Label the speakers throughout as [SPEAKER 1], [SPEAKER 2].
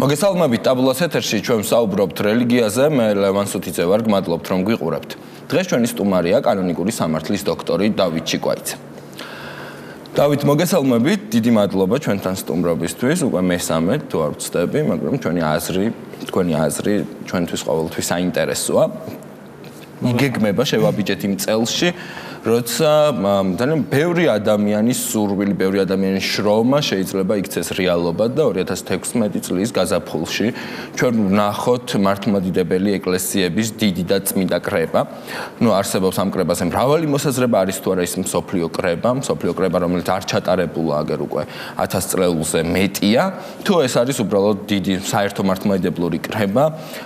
[SPEAKER 1] მოგესალმებით ტაბულას ეთერში ჩვენ ვსაუბრობთ რელიგიაზე მე ლევან სუთიძე ვარ გმადლობთ რომ გვიყურებთ დღეს ჩვენი სტუმარია კანონიკური სამართლის დოქტორი დავით ჩიკვაიძე დავით მოგესალმებით დიდი მადლობა ჩვენთან სტუმრობისთვის უკვე მესამე თუ არ ვცდები მაგრამ თქვენი აზრი ჩვენთვის ყოველთვის საინტერესოა იგეგმება შევაბიჯეთ იმ წელში როცა ძალიან ბევრი ადამიანის სურვილი, ბევრი ადამიანის შრომა შეიძლება იქცეს რეალობად და 2016 წლის გაზაფხულში ჩვენ ვნახოთ მართლმადიდებელი ეკლესიების დიდი და წმინდა კრება. არსებობს ამ კრებაზე მრავალი მოსაზრება არის თუ არა ის მსოფლიო კრება, რომელიც არ ჩატარებულა აგერ უკვე 1000 წლეულზე მეტია, თუ ეს არის უბრალოდ დიდი საერთო მართლმადიდებლური კრება,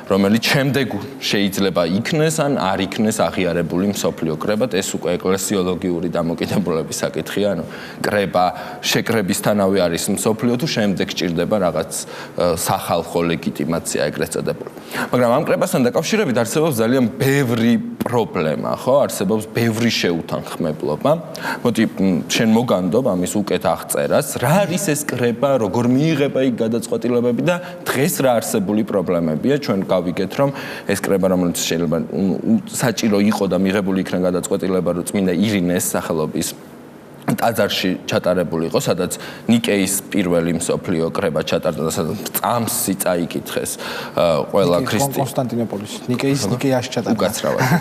[SPEAKER 1] რომელიც შემდეგ შეიძლება იქნეს ან არ იქნეს აღიარებული მსოფლიო კრებად, ეს უკვე ეკლესიოლოგიური დამოკიდებულების საკითხია, კრება შეკრებისთანავე არის მსოფლიო თუ შემდეგ სჭირდება რაღაც სახალხო ლეგიტიმაცია ეგრეთ წოდებული. მაგრამ ამ კრებასთან დაკავშირებით არსებობს ძალიან ბევრი პრობლემა, ხო? არსებობს ბევრი შეუთანხმებლობა. მოდი შენ მოგანდობ ამის უკეთ აღწერას, რა არის ეს კრება, როგორ მიიღება იქ გადაწყვეტილებები და დღეს რა არსებული პრობლემებია, ჩვენ გავიგეთ რომ ეს კრება რომელიც შეიძლება საჭირო იყო და მიღებული იქნა გადაწყვეტილება რომ წმინდა ირინეს სახელობის ტაძარში ჩატარებული იყო, სადაც ნიკეის პირველი მსოფლიო კრება ჩატარდა და სადაც წამსი წაიკითხეს ყველა ქრისტიანი
[SPEAKER 2] კონსტანტინოპოლის ნიკეაში ჩატარდა.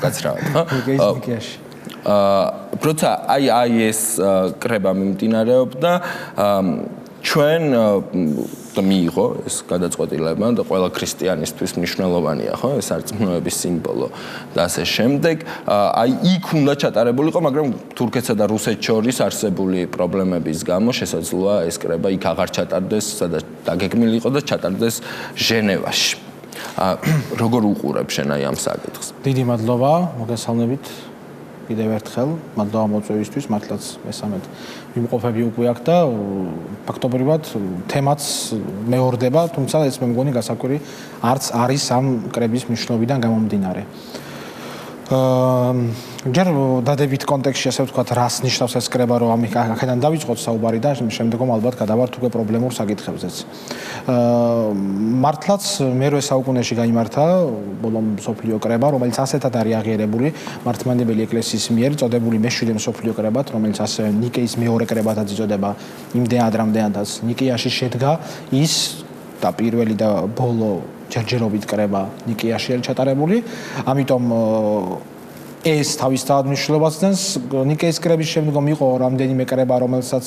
[SPEAKER 1] უკაცრავად, ხო?
[SPEAKER 2] ნიკეაში.
[SPEAKER 1] როცა აი ეს კრება მიმდინარეობდა, ჩვენ მიიღო ეს გადაწყვეტილება და ყველა ქრისტიანისთვის მნიშვნელოვანია, ხო? ეს არის წმენდების სიმბოლო და ასე შემდეგ. აი იქ უნდა ჩატარებულიყო, მაგრამ თურქეთსა და რუსეთს შორის არსებული პრობლემების გამო შესაძლოა ეს კრება იქ აღარ ჩატარდეს, სადაც დაგეგმილი იყო და ჩატარდეს ჟენევაში. როგორ უყურებ შენ აი ამ საკითხს?
[SPEAKER 2] დიდი მადლობა, მოგესალმებით. კიდევ ერთხელ, მადლობა მოწვევისთვის, მართლაც მესამედ ვიმყოფები უკვე აქ და ფაქტობრივად თემაც მეორდება, თუმცა ეს მე მგონი გასაკვირი არც არის ამ კრების მნიშვნელობიდან გამომდინარე. ჯერ დადებით კონტექსტში ასე ვთქვათ, რას ნიშნავს ეს კრება, რომ აქედან დავიწყოთ საუბარი და შემდგომ ალბათ გადავართ უკვე პრობლემურ საკითხებზეც. მართლაც მერვე საუკუნეში გაიმართა ბოლო მსოფლიო კრება, რომელიც ასეთად არის აღიარებული მართლმადიდებელი ეკლესიის მიერ წოდებული მე-7 მსოფლიო კრებად, რომელიც ასევე ნიკეის მეორე კრებადაც იწოდება იმდენად რამდენადაც ნიკეაში შედგა ის და პირველი და ბოლო ჯერჯერობით კრება ნიკეაში არის ჩატარებული, ამიტომ ეს თავისთავად მნიშვნელობას ძენს. ნიკეის კრების შემდგომ იყო რამდენიმე კრება, რომელსაც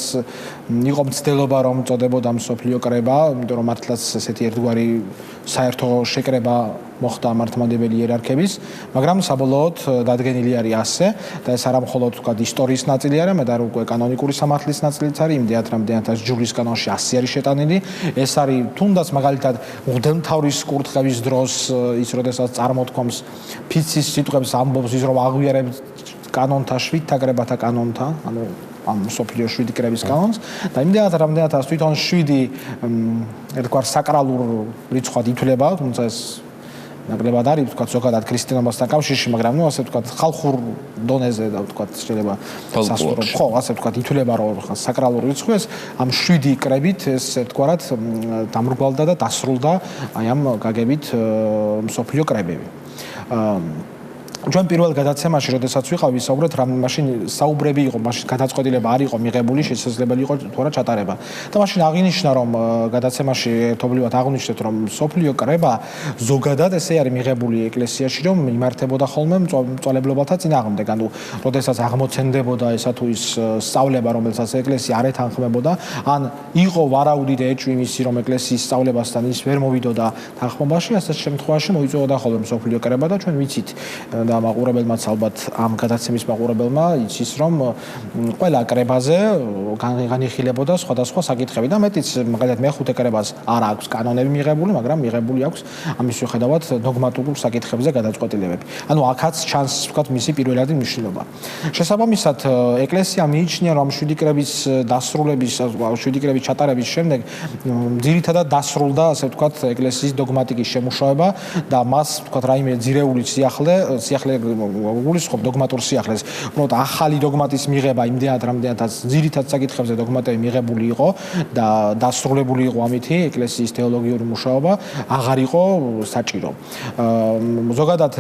[SPEAKER 2] იყო მცდელობა რომ წოდებოდა მსოფლიო კრება, იმიტომ რომ მართლაც ესეთი ერთგვარი საერთო შეკრება მოხდა მართლმადიდებელი იერარქების, მაგრამ საბოლოოდ დადგენილი არის ასე და ეს არა მხოლოდ ვთქვათ ისტორიის ნაწილი არის, მაგრამ უკვე კანონიკური სამართლის ნაწილიც არის, იმდენად რამდენადაც ჯულის კანონში 100 არის შეტანილი. ეს არის თუნდაც მაგალითად მღვდელმთავრის კურთხევის დროს ის როდესაც წარმოთქვამს ფიცის სიტყვებს ამბობს ის რომ აღვიარებს კანონთა 7 კრებათა კანონთა, ანუ ამ მსოფლიო 7 კრების კანონს და იმდენად რამდენადაც თვითონ 7 ერთგვარ საკრალურ რიცხვად ითვლება, თუმცა ეს ნაკლებად არის ვთქვათ ზოგადად ქრისტიანობასთან კავშირში, მაგრამ ასე ვთქვათ ხალხურ დონეზე და ვთქვათ შეიძლება სასურველ ხო, ასე ვთქვათ ითვლება რომ საკრალური რიცხვი ეს ამ 7 კრებით ეს ერთგვარად დამრგვალდა და დასრულდა აი ამ გაგებით მსოფლიო კრებები. ჩვენ პირველ გადაცემაში, როდესაც ვიყავ, ვისაუბრეთ, მაშინ საუბრები იყო, მაშინ გადაწყვეტილება არ იყო მიღებული, შესაძლებელი იყო თუ არა ჩატარება. და მაშინ აღინიშნა, რომ გადაცემაში ერთობლივად აღვნიშნეთ, რომ მსოფლიო კრება ზოგადად ესე არის მიღებული ეკლესიაში, რომ იმართებოდა ხოლმე მწვალებლობათა წინააღმდეგ. ანუ, როდესაც აღმოცენდებოდა ესა თუ ის სწავლება, რომელსაც ეკლესია არ ეთანხმებოდა, ან იყო ვარაუდით ეჭვი მისი, რომ ეკლესიის სწავლებასთან ის ვერ მოვიდოდა თანხმობაში, ასეთ შემთხვევაში მოიწვევოდა ხოლმე მსოფლიო კრება და ჩვენ ვიცით და მაყურებელმაც ალბათ ამ გადაცემის მაყურებელმა იცის რომ ყველა კრებაზე განიხილებოდა სხვადასხვა საკითხები და მეტიც მაგალითად მე-5 კრებას არ აქვს კანონები მიღებული, მაგრამ მიღებული აქვს ამის მიუხედავად დოგმატიკურ საკითხებზე გადაწყვეტილებები. ანუ აქაც ჩანს ვთქვათ მისი პირველადი მნიშვნელობა. შესაბამისად ეკლესია მიიჩნია რომ 7 კრების დასრულების 7 კრების ჩატარების შემდეგ ძირითადად დასრულდა ასე ვთქვათ ეკლესიის დოგმატიკის შემუშავება და მას ვთქვათ რაიმე ძირეული სიახლე სიახლე გულისხმობ დოგმატურ სიახლეს. უბრალოდ ახალი დოგმატის მიღება იმდენად რამდენადაც ძირითად საკითხებზე დოგმატები მიღებული იყო და დასრულებული იყო ამითი ეკლესიის თეოლოგიური მუშაობა აღარ იყო საჭირო. ზოგადად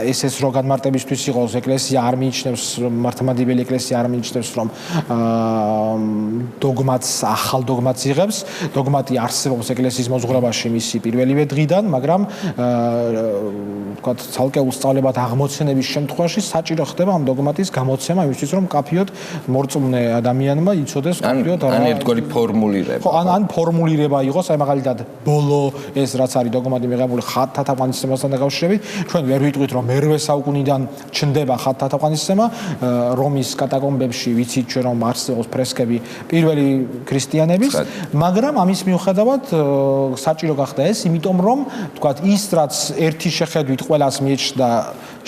[SPEAKER 2] ესეც რო განმარტებისთვის იყოს ეკლესია არ მიიჩნევს მართლმადიდებელი ეკლესია არ მიიჩნევს რომ დოგმატს ახალ დოგმატს იღებს დოგმატი არსებობს ეკლესიის მოძღვრებაში მისი პირველივე დღიდან მაგრამ ვთქვათ ცალკეულ სწავლებად აღმოცენების შემთხვევაში საჭირო ხდება ამ დოგმატის გამოცემა იმისთვის რომ კაფიოდ მორწმუნე ადამიანმა იცოდეს კაფიოდ
[SPEAKER 1] ან ერთგვარი ფორმულირება
[SPEAKER 2] ხო ან ფორმულირება იყოს აი მაგალითად ბოლო ეს რაც არის დოგმატი მიღებული ხატთა თაყვანისმასთან დაკავშირებით ჩვენ ვერ ვიტყვით რომ მერვე საუკუნიდან ჩნდება ხატთა თაყვანისმება რომის კატაკომბებში ვიცით ჩვენ რომ არსებობს ფრესკები პირველი ქრისტიანების მაგრამ ამის მიუხედავად საჭირო გახდა ეს იმიტომ რომ თქვათ ის რაც ერთი შეხედვით ყველას მieჩნდა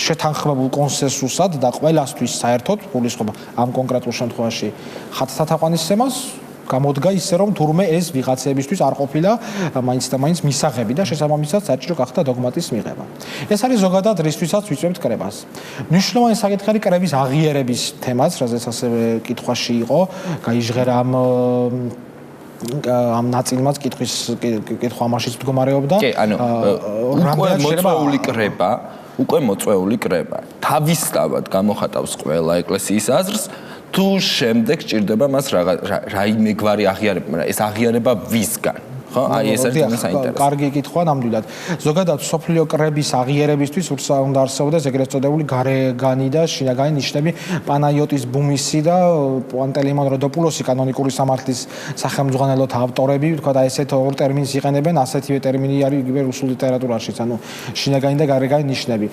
[SPEAKER 2] შეთანხმებულ კონსენსუსად და ყველასთვის საერთოდ გულისხმობა ამ კონკრეტულ შემთხვევაში ხატთა თაყვანისმებას გამოდგა ისე რომ თურმე ეს ვიღაცებისთვის არ ყოფილა მაინც და მაინც მისაღები და შესაბამისად საჭირო გახდა დოგმატის მიღება. ეს არის ზოგადად რისთვისაც ვიწვევთ კრებას. მნიშვნელოვანი საკითხი არის კრების აღიარების თემაც, რაზეც ასევე კითხვაში იყო, გაიჟღერა ამ ნაწილმაც კითხვა ამაშიც მდგომარეობდა.
[SPEAKER 1] კი, ანუ უკვე მოწვეული კრება თავისთავად გამოხატავს ყველა ეკლესიის აზრს თუ შემდეგ ჭირდება მას რაიმე გვარი აღიარება, მაგრამ ეს აღიარება ვისგან? ხო, აი ეს არის საინტერესო.
[SPEAKER 2] კარგი კითხვა ნამდვილად. ზოგადად სოფლიო კრების აღიარებისთვის უნდა არსებობდეს ეგრეთ წოდებული გარეგანი და შინაგანი ნიშნები პანაიოტის ბუმისი და პანტელეიმონ როდოპულოსი კანონიკური სამართლის სახელმძღვანელოთა ავტორები, ვთქვათ, აი ესეთ ორ ტერმინს იყენებენ, ასეთივე ტერმინი არის იგივე რუსულ ლიტერატურაშიც, ანუ შინაგანი და გარეგანი ნიშნები.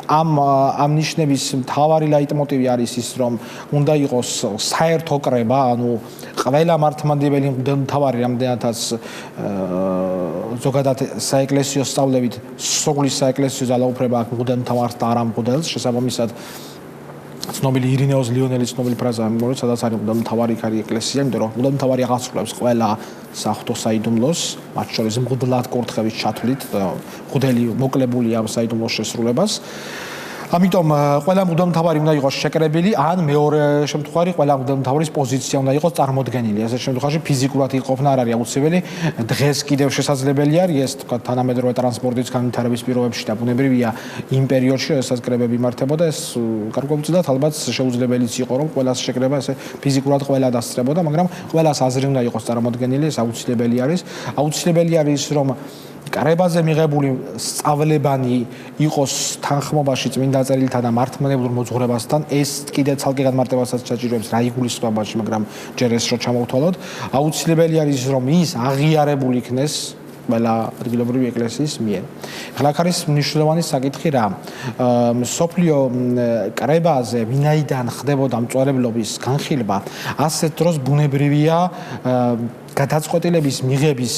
[SPEAKER 2] ამ ნიშნების მთავარი ლაიტმოტივი არის ის, რომ უნდა იყოს საერთო კრება, ანუ ყველა მართლმადიდებელი მთავარი რამდენადაც ზოგადად საეკლესიო სწავლებით სრული საეკლესიო ძალაუფლება აქვს მღვდელმთავარს და არა მღვდელს შესაბამისად ცნობილი ირინეოს ლიონელის ცნობილი ფრაზაა მოგონებთ სადაც არის მღვდელმთავარი იქ არის ეკლესია იმიტომ რომ მღვდელმთავარი აღასრულებს ყველა საღვთო საიდუმლოს მათ შორის მღვდლად კურთხევის ჩათვლით მღვდელი მოკლებულია ამ საიდუმლოს შესრულებას ამიტომ ყველა მღვდელმთავარი უნდა იყოს შეკრებილი ან მეორე შემთხვევაში ყველა მღვდელმთავრის პოზიცია უნდა იყოს წარმოდგენილი ასეთ შემთხვევაში ფიზიკურად იყოფნა არ არის აუცილებელი დღეს კიდევ შესაძლებელი არის ეს თქვა თანამედროვე ტრანსპორტის განვითარების პირობებში და ბუნებრივია იმ პერიოდში როდესაც კრებები იმართებოდა ეს გარკვეულწილად ალბათ შეუძლებელიც იყო რომ ყველას შეკრება ესე ფიზიკურად ყველა დასწრებოდა მაგრამ ყველას აზრი უნდა იყოს წარმოდგენილი ეს აუცილებელი არის რომ კრებაზე მიღებული სწავლებანი იყოს თანხმობაში წმინდა წერილთან და მართლმადიდებლურ მოძღვრებასთან ეს კიდე ცალკე განმარტებასაც საჭიროებს რა იგულისხმებაში მაგრამ ჯერ ეს რო ჩამოვთვალოთ აუცილებელი არის რომ ის აღიარებული იქნეს ყველა ადგილობრივი ეკლესიის მიერ. ახლა აქ არის მნიშვნელოვანი საკითხი რა. სოფლიო კრებაზე ვინაიდან ხდებოდა მწვერებლობის განხილვა, ასეთ დროს ბუნებრივია გადაწყვეტილების მიღების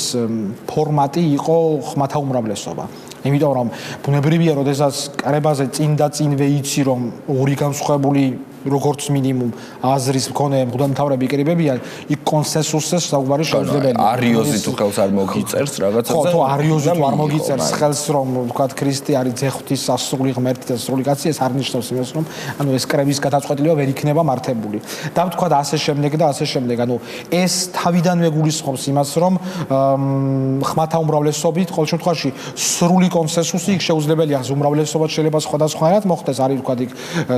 [SPEAKER 2] ფორმატი იყო ხმათა უმრავლესობა. იმიტომ რომ ბუნებრივია, როდესაც კრებაზე წინ და წინვე იცი რომ ორი განსხვავებული როგორც მინიმუმ აზრის მქონე მღვდელმთავრები იკრიბებიან, იქ კონსენსუსზე საუბარი შეუძლებელია.
[SPEAKER 1] არიოზი თუ ხელს არ მოგიწერს რაღაცაზე.
[SPEAKER 2] ხო, თუ არიოზი თუ არ მოგიწერს ხელს რომ ვთქვათ ქრისტე არის ძეხვთის სასრული ღმერთი და სრული კაცი, ეს არ ნიშნავს იმას რომ ანუ ეს კრების გადაწყვეტილება ვერ იქნება მართებული. და ვთქვათ ასე შემდეგ და ასე შემდეგ. ანუ ეს თავიდანვე გულისხმობს იმას რომ ხმათა უმრავლესობით ყოველ შემთხვევაში სრული კონსენსუსი იქ შეუძლებელია. უმრავლესობა შეიძლება სხვადასხვანაირად მოხდეს, არის ვთქვათ იქ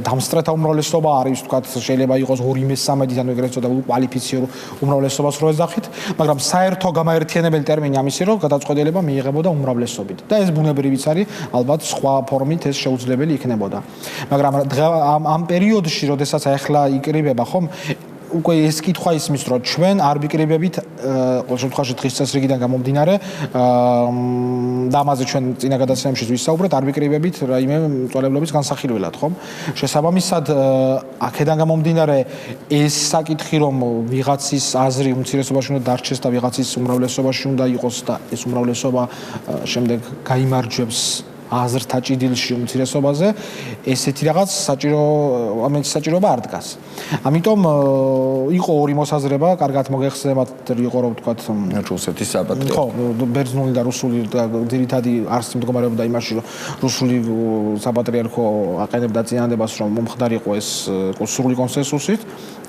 [SPEAKER 2] დამსწრეთა უმრავლესობა არის ვთქვათ შეიძლება იყოს 2/3 ან ეგრეთ წოდებული კვალიფიციური უმრავლესობას რო ეძახით, მაგრამ საერთო გამაერთიანებელი ტერმინი ამისი რომ გადაწყვეტილება მიიღებოდა უმრავლესობით. და ეს ბუნებრივიც არის, ალბათ სხვა ფორმით ეს შეუძლებელი იქნებოდა. მაგრამ ამ პერიოდში, როდესაც ახლა იკრიბება, ხომ უკვე ეს კითხვა ისმის, რომ ჩვენ არ ვიკრიბებით ყოველ შემთხვევაში დღის წესრიგიდან გამომდინარე და ამაზე ჩვენ წინა გადაცემებში ვისაუბრეთ, არ ვიკრიბებით რაიმე მწვერებლობის განსახილველად, ხომ? შესაბამისად, აქედან გამომდინარე ეს საკითხი, რომ ვიღაცის აზრი უმცირესობაში უნდა დარჩეს და ვიღაცის უმრავლესობაში უნდა იყოს და ეს უმრავლესობა შემდეგ გაიმარჯვებს აზრთა ჭიდილში უმცირესობაზე ესეთი რაღაც საჭიროება არ დგას. ამიტომ იყო ორი მოსაზრება, კარგად მოგეხსენებათ იყო რომ ვთქვათ
[SPEAKER 1] რუსეთის საპატრიარქო.
[SPEAKER 2] ხო, ბერძნული და რუსული ძირითადი არსი მდგომარეობდა იმაში, რომ რუსული საპატრიარქო აყენებდა წინადებას, რომ მომხდარიყო ეს სრული კონსენსუსით,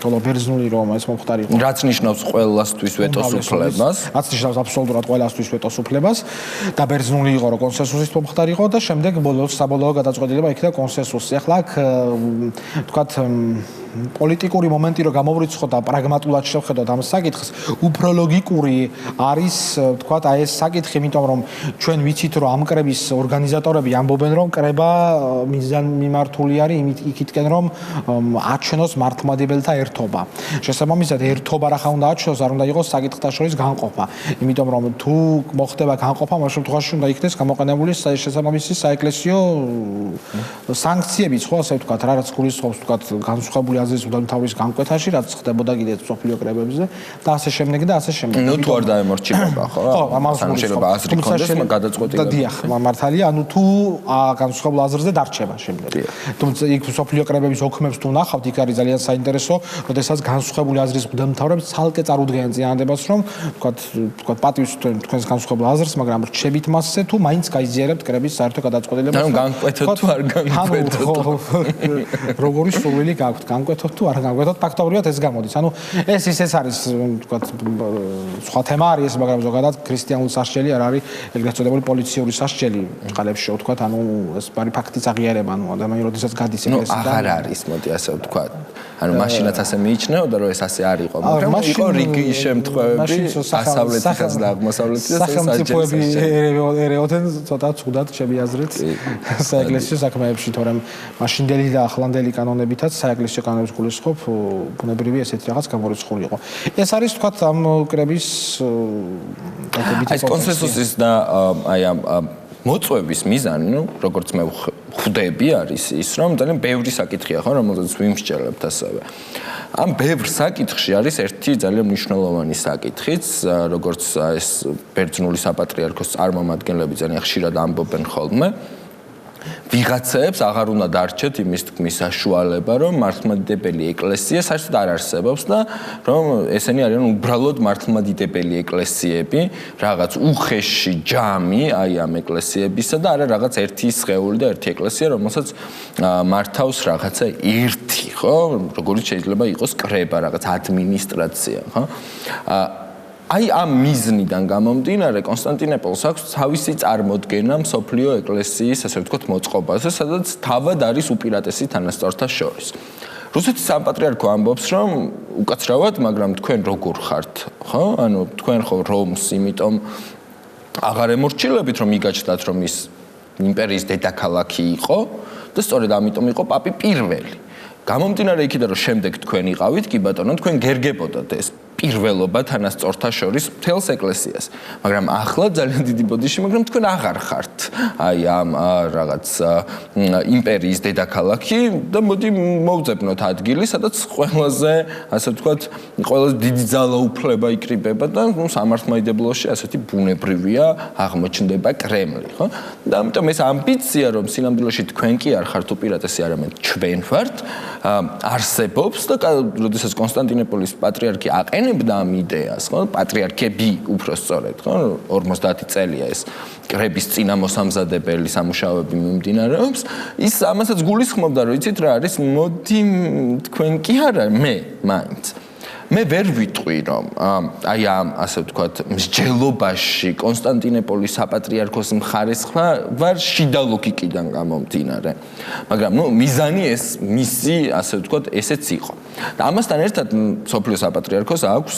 [SPEAKER 2] ხოლო ბერძნული რომ ეს მომხდარიყო.
[SPEAKER 1] რაც ნიშნავს ყველასთვის ვეტოს უფლებას.
[SPEAKER 2] რაც ნიშნავს აბსოლუტურად ყველასთვის ვეტოს უფლებას და ბერძნული იყო რომ კონსენსუსით მომხდარიყო და შემდეგ საბოლოო გადაწყვეტილება იქნა კონსენსუსი. ახლა აქ ვთქვათ პოლიტიკური მომენტი რომ გამოვრიცხოთ და პრაგმატულად შევხედოთ ამ საკითხს, უფრო ლოგიკური არის ვთქვათ აი ეს საკითხი, იმიტომ რომ ჩვენ ვიცით რომ ამ კრების ორგანიზატორები ამბობენ რომ კრება მიზანმიმართული არის იქითკენ რომ აჩვენოს მართლმადიდებელთა ერთობა. შესაბამისად ერთობა რა უნდა აჩვენოს, არ უნდა იყოს საკითხთა შორის განყოფა. იმიტომ რომ თუ მოხდება განყოფა, ამ შემთხვევაში უნდა იქნეს გამოყენებული შესაბამისი საეკლესიო სანქციებიც, ხო ასე ვთქვათ, რაც გულისხმობს ვთქვათ განსხვავებული აზრის უდამთავრის განკვეთაში, რაც ხდებოდა კიდეც მსოფლიო კრებებზე და ასე შემდეგ და ასე შემდეგ.
[SPEAKER 1] ნუ თუ არ დაემორჩილება, ხო?
[SPEAKER 2] ხო, ამას
[SPEAKER 1] შეიძლება აზრი კონდეს გადაწყვეტილება.
[SPEAKER 2] დიახ, მართალია, ანუ თუ განსხვავებულ აზრზე დარჩება შემდეგ. თუმცა იქ მსოფლიო კრებების ოქმებს თუ ნახავთ, იქ არის ძალიან საინტერესო, როდესაც განსხვავებული აზრის უდამთავრებს ცალკე წარუდგენენ წინადადებას, რომ ვთქვათ პატივს თქვენს განსხვავებულ აზრს, მაგრამ რჩებით მასზე თუ მაინც გაიზიარებთ კრების საერთო გადაწყვეტილებას.
[SPEAKER 1] ანუ განკვეთოთ თუ არ განკვეთოთ.
[SPEAKER 2] როგორი სურვილი გაქვთ, განკვეთოთ თუ არ განკვეთოთ, ფაქტობრივად ეს გამოდის. ანუ ეს არის ვთქვათ სხვა თემა არის ეს, მაგრამ ზოგადად ქრისტიანული სასჯელი არ არის ეგრეთ წოდებული პოლიციური სასჯელი წყალებში, ვთქვათ, ანუ ეს არის ფაქტის აღიარება, ანუ ადამიანი როდესაც გადის ეკლესიიდან.
[SPEAKER 1] აღარ არის, მოდი ასე ვთქვათ. ანუ მაშინაც ასე მიიჩნეოდა, რომ ეს ასე არ იყო, მაგრამ იყო რიგი შემთხვევები, დასავლეთითაც და აღმოსავლეთითაც
[SPEAKER 2] სახელმწიფოები ერეოდნენ ცოტა ცუდად ჩემი აზრით საეკლესიო საქმეებში, თორემ მაშინდელი და ახლანდელი კანონებითაც საეკლესიო კანონებს გულისხმობ, ბუნებრივი ესეთი რაღაც გამორიცხული იყო. ეს არის ვთქვათ ამ კრების
[SPEAKER 1] ეს კონსენსუსის და აი ამ მოწვევის მიზანი, ну, როგორც მე ხვდები, არის ის, რომ ძალიან ბევრი საკითხია, ხო, რომელზეც ვიმსჯელებთ ასევე. ამ ბევრ საკითხში არის ერთი ძალიან მნიშვნელოვანი საკითხიც, როგორც ეს ბერძნული საპატრიარქოს წარმომადგენლები ძალიან ხშირად ამბობენ ხოლმე. ვიღაცებს აღარ უნდა დარჩეთ იმის თქმის საშუალება, რომ მართლმადიდებელი ეკლესია საერთოდ არ არსებობს და რომ ესენი არიან უბრალოდ მართლმადიდებელი ეკლესიები, რაღაც უხეში ჯამი აი ამ ეკლესიებისა და არა რაღაც ერთი სხეული და ერთი ეკლესია, რომელსაც მართავს რაღაცა ერთი, ხო? როგორც შეიძლება იყოს კრება, რაღაც ადმინისტრაცია, ხო? აი ამ მიზნიდან გამომდინარე კონსტანტინოპოლს აქვს თავისი წარმოდგენა მსოფლიო ეკლესიის, ასე ვთქვათ, მოწყობაზე, სადაც თავად არის უპირატესი თანასწორთა შორის. რუსეთის საპატრიარქო ამბობს, რომ უკაცრავად, მაგრამ თქვენ როგორ ხართ, ხო? ანუ თქვენ ხო რომს, იმიტომ აღარ ემორჩილებით, რომ იგაჩნდათ, რომ ის იმპერიის დედაქალაქი იყო და სწორედ ამიტომ იყო პაპი პირველი. გამომდინარე იქიდან, რომ შემდეგ თქვენ იყავით, კი ბატონო, თქვენ გერგებოდათ ეს პირველობა თანასწორთა შორის მთელს ეკლესიას. მაგრამ ახლა ძალიან დიდი ბოდიში, მაგრამ თქვენ აღარ ხართ აი ამ რაღაც იმპერიის დედაქალაქი და მოდი მოვძებნოთ ადგილი, სადაც ყველაზე, ასე ვთქვათ, ყველაზე დიდი ძალაუფლება იკრიბება და სამართლმადიდებლოში ასეთი ბუნებრივია აღმოჩნდება კრემლი, ხო? და ამიტომ ეს ამბიცია, რომ სინამდვილეში თქვენ კი არ ხართ უპირატესი, არამედ ჩვენ ვართ, არსებობს და როდესაც კონსტანტინოპოლის პატრიარქი აყენებდა ამ იდეას, ხო? პატრიარქები უფრო სწორედ, ხო? 50 წელია ეს კრების წინამოსამზადებელი სამუშაოები მიმდინარეობს. ის ამასაც გულისხმობდა, რომ იცით რა არის, მოდი თქვენ კი არა, მე მაინც. მე ვერ ვიტყვი, რომ აი ამ ასე ვთქვათ, მსჯელობაში კონსტანტინოპოლის საპატრიარქოს მხარესხმა ვარ შიდა ლოგიკიდან გამომდინარე. მაგრამ ნუ მიზანი ეს მისი, ასე ვთქვათ, ესეც იყო. და ამასთან ერთად მსოფლიო საპატრიარქოს აქვს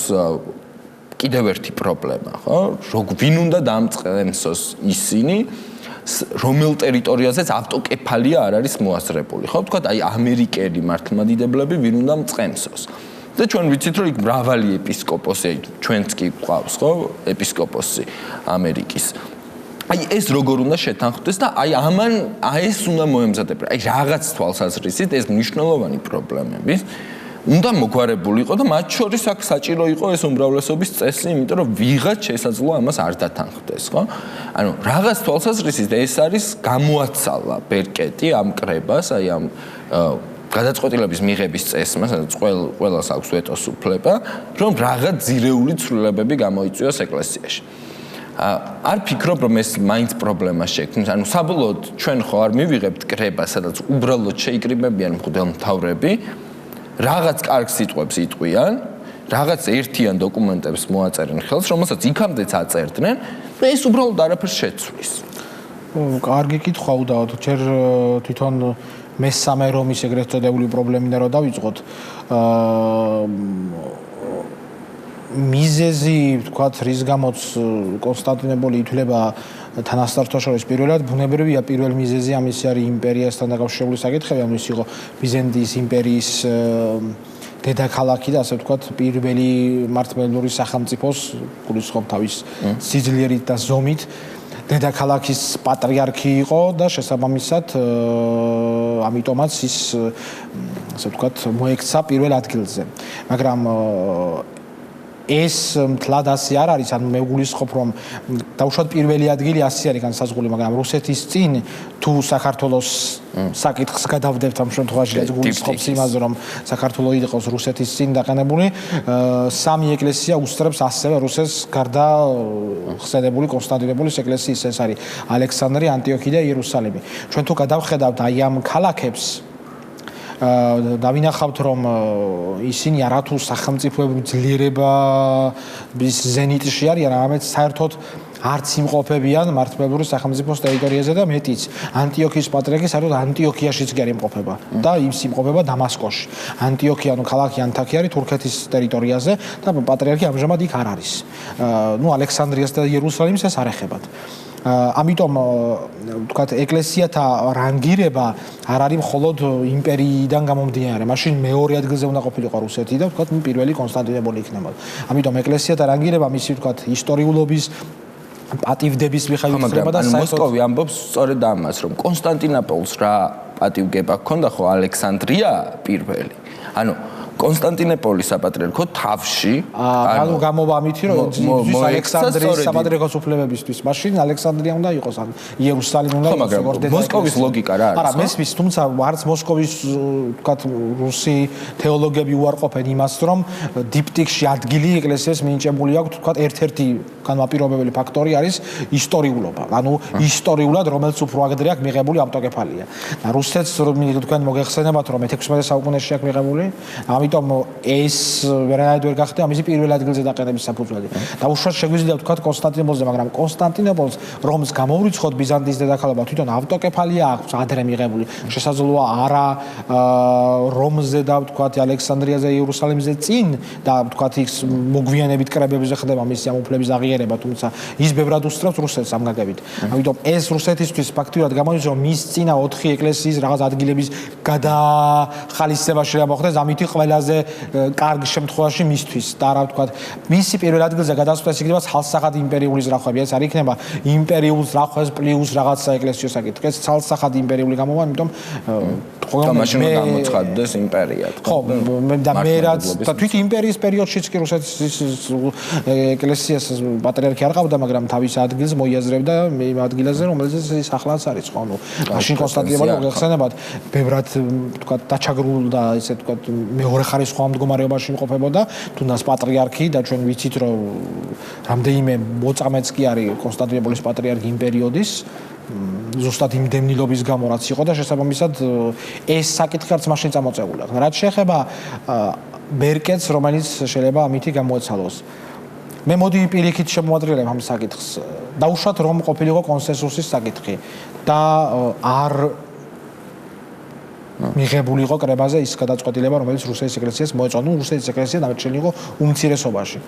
[SPEAKER 1] კიდევ ერთი პრობლემა, ხო? ვინ უნდა დამწყემსოს ისინი, რომელ ტერიტორიაზეც ავტოკეფალია არ არის მოასწრებული, ხო? ვთქვათ, აი ამერიკელი მართლმადიდებლები ვინ უნდა მწყემსოს. და ჩვენ ვიცით, რომ იქ მრავალი ეპისკოპოსი, ჩვენც კი გვყავს, ხო, ეპისკოპოსი ამერიკის. აი ეს როგორ უნდა შეთანხმდეს და აი ამან ეს უნდა მოემზადებოდეს. აი რაღაც თვალსაზრისით ეს მნიშვნელოვანი პრობლემები. უნდა მოგვარებულიყო და მათ შორის აქ საჭირო იყო ეს უმრავლესობის წესი, იმიტომ რომ ვიღაც შესაძლოა ამას არ დათანხმდეს, ხო? ანუ რაღაც თვალსაზრისით ეს არის გამოაცალა ბერკეტი ამ კრებას, აი ამ გადაწყვეტილების მიღების წესმა, სადაც ყველას აქვს ვეტოს უფლება, რომ რაღაც ძირეული ცვლილებები გამოიწვიოს ეკლესიაში. არ ფიქრობ, რომ ეს მაინც პრობლემას შექმნის. ანუ საბოლოოდ ჩვენ ხო არ მივიღებთ კრებას, სადაც უბრალოდ შეიკრიბებიან მღვდელმთავრები, რაღაც კარგ სიტყვებს იტყვიან, რაღაც ერთიან დოკუმენტებს მოაწერენ ხელს, რომელსაც იქამდეც აწერდნენ, და ეს უბრალოდ არაფერს შეცვლის.
[SPEAKER 2] კარგი კითხვა უდავთ, ჯერ თვითონ მესამე რომის ეგრეთ წოდებული პრობლემინდა რომ დავიწყოთ. მიზეზი, ვთქვათ, რის გამოც კონსტანტინოპოლი ითვლება თანასწორთა შორის პირველად, ბუნებრივია პირველ მიზეზი ამისი არის იმპერიასთან დაკავშირებული საკითხები, ანუ ის იყო ბიზანტიის იმპერიის დედაქალაქი და ასე ვთქვათ, პირველი მართლმადიდებლური სახელმწიფოს გულისხმობ თავის სიძლიერით და ზომით დედაქალაქის პატრიარქი იყო და შესაბამისად ამიტომაც ის ასე ვთქვათ მოექცა პირველ ადგილზე. მაგრამ ეს მთლად ასე არ არის, ანუ მე ვგულისხმობ, რომ დაუშვათ პირველი ადგილი ასე არის განსაზღვრული, მაგრამ რუსეთის წინ თუ საქართველოს საკითხს გადავდებთ ამ შემთხვევაში, რაც გულისხმობს იმაზე, რომ საქართველო იყოს რუსეთის წინ დაყენებული, სამი ეკლესია უსწრებს ასევე რუსეთს გარდა ხსენებული კონსტანტინოპოლის ეკლესიის, ეს არის ალექსანდრია, ანტიოქია და იერუსალიმი. ჩვენ თუ გადავხედავთ აი ამ ქალაქებს დავინახავთ, რომ ისინი არათუ სახელმწიფოებრივი ძლიერების ზენიტში არიან, არამედ საერთოდ არც იმყოფებიან მართლმადიდებლური სახელმწიფოს ტერიტორიაზე და მეტიც ანტიოქიის პატრიარქი საერთოდ ანტიოქიაშიც კი არ იმყოფება და ის იმყოფება დამასკოში. ანტიოქია, ანუ ქალაქი ანთაკია არის თურქეთის ტერიტორიაზე და პატრიარქი ამჟამად იქ არ არის. ალექსანდრიას და იერუსალიმს ეს არ ეხებათ. ამიტომ ვთქვათ, ეკლესიათა რანგირება არ არის მხოლოდ იმპერიიდან გამომდინარე. მაშინ მეორე ადგილზე უნდა ყოფილიყო რუსეთი და ვთქვათ, პირველი კონსტანტინოპოლი იქნებოდა. ამიტომ ეკლესიათა რანგირება მისი ვთქვათ ისტორიულობის პატივდების მიხედვით ხდება და
[SPEAKER 1] მოსკოვი ამბობს სწორედ ამას, რომ კონსტანტინოპოლს რა პატივგება ჰქონდა ხო ალექსანდრია პირველი. ანუ კონსტანტინოპოლის საპატრიარქო თავში
[SPEAKER 2] ანუ გამოვა ამითი რომ ის ალექსანდრიის საპატრიარქოს უფლებებისთვის მაშინ ალექსანდრია უნდა იყოს ან იერუსალიმი უნდა იყოს
[SPEAKER 1] მოსკოვის ლოგიკა რა არის
[SPEAKER 2] არა მესმის თუმცა არც მოსკოვის ვთქვათ რუსი თეოლოგები უარყოფენ იმას რომ დიპტიქში ადგილი ეკლესიას მინიჭებული აქვს ვთქვათ ერთ-ერთი განმაპირობებელი ფაქტორი არის ისტორიულობა ანუ ისტორიულად რომელიც უფრო ადრე აქვს მიღებული ავტოკეფალია და რუსეთს თქვენ მოგეხსენებათ რომ 16 საუკუნეში აქვს მიღებული ამიტომ ეს ვერანაირად ვერ გახდა ამისი პირველ ადგილზე დაყენების საფუძველი. დაუშვათ შეგვიძლია ვთქვათ კონსტანტინოპოლზე, მაგრამ კონსტანტინოპოლს რომს გამოვრიცხოთ ბიზანტიის დედაქალაქობა თვითონ ავტოკეფალია აქვს ადრე მიღებული. შესაძლოა არა რომზე და ვთქვათ ალექსანდრიაზე, იერუსალიმზე წინ და ვთქვათ ის მოგვიანებით კრებებზე ხდება მისი ამ უფლების აღიარება, თუმცა ის ბევრად უსწრებს რუსეთს ამ გაგებით. ამიტომ ეს რუსეთისთვის ფაქტიურად გამოდის, რომ მის წინა 4 ეკლესიის რაღაც ადგილების გადახალისება შეიძლება მოხდეს, ამითი ყველაზე კარგი შემთხვევაში მისთვის და რა ვთქვათ მისი პირველ ადგილზე გადასვლას იქნება ცალსახად იმპერიული ზრახვები ეს არ იქნება იმპერიულ ზრახვას პლუს რაღაცა ეკლესიო საკითხი ეს ცალსახად იმპერიული გამოვა ამიტომ
[SPEAKER 1] მაშინ უნდა გამოცხადდეს იმპერია
[SPEAKER 2] ხო და მე რაც და თვით იმპერიის პერიოდშიც კი რუსეთის ეკლესიას პატრიარქი არ ყავდა მაგრამ თავის ადგილს მოიაზრებდა იმ ადგილაზე რომელზეც ის ახლაც არის ხო ნუ მაშინ კონსტანტინოპოლი მოგეხსენებათ ბევრად ვთქვათ დაჩაგრულ და ესე ვთქვათ მეორე ხარისხოვან მდგომარეობაში იმყოფებოდა თუნდაც პატრიარქი და ჩვენ ვიცით რომ რამდენიმე მოწამეც კი არის კონსტანტინოპოლის პატრიარქი იმ პერიოდის ზუსტად იმ დევნილობის გამო რაც იყო და შესაბამისად ეს საკითხი არც მაშინ წამოწეულა რაც შეეხება ბერკეტს რომელიც შეიძლება ამითი გამოეცალოს მე მოდი პირიქით შემოადრიალებ ამ საკითხს დაუშვათ რომ ყოფილიყო კონსენსუსის საკითხი და არ მიღებული იყო კრებაზე ის გადაწყვეტილება რომელიც რუსეთის ეკლესიას მოეწონა. ნუ რუსეთის ეკლესია დამორჩენილი იყო უმცირესობაში.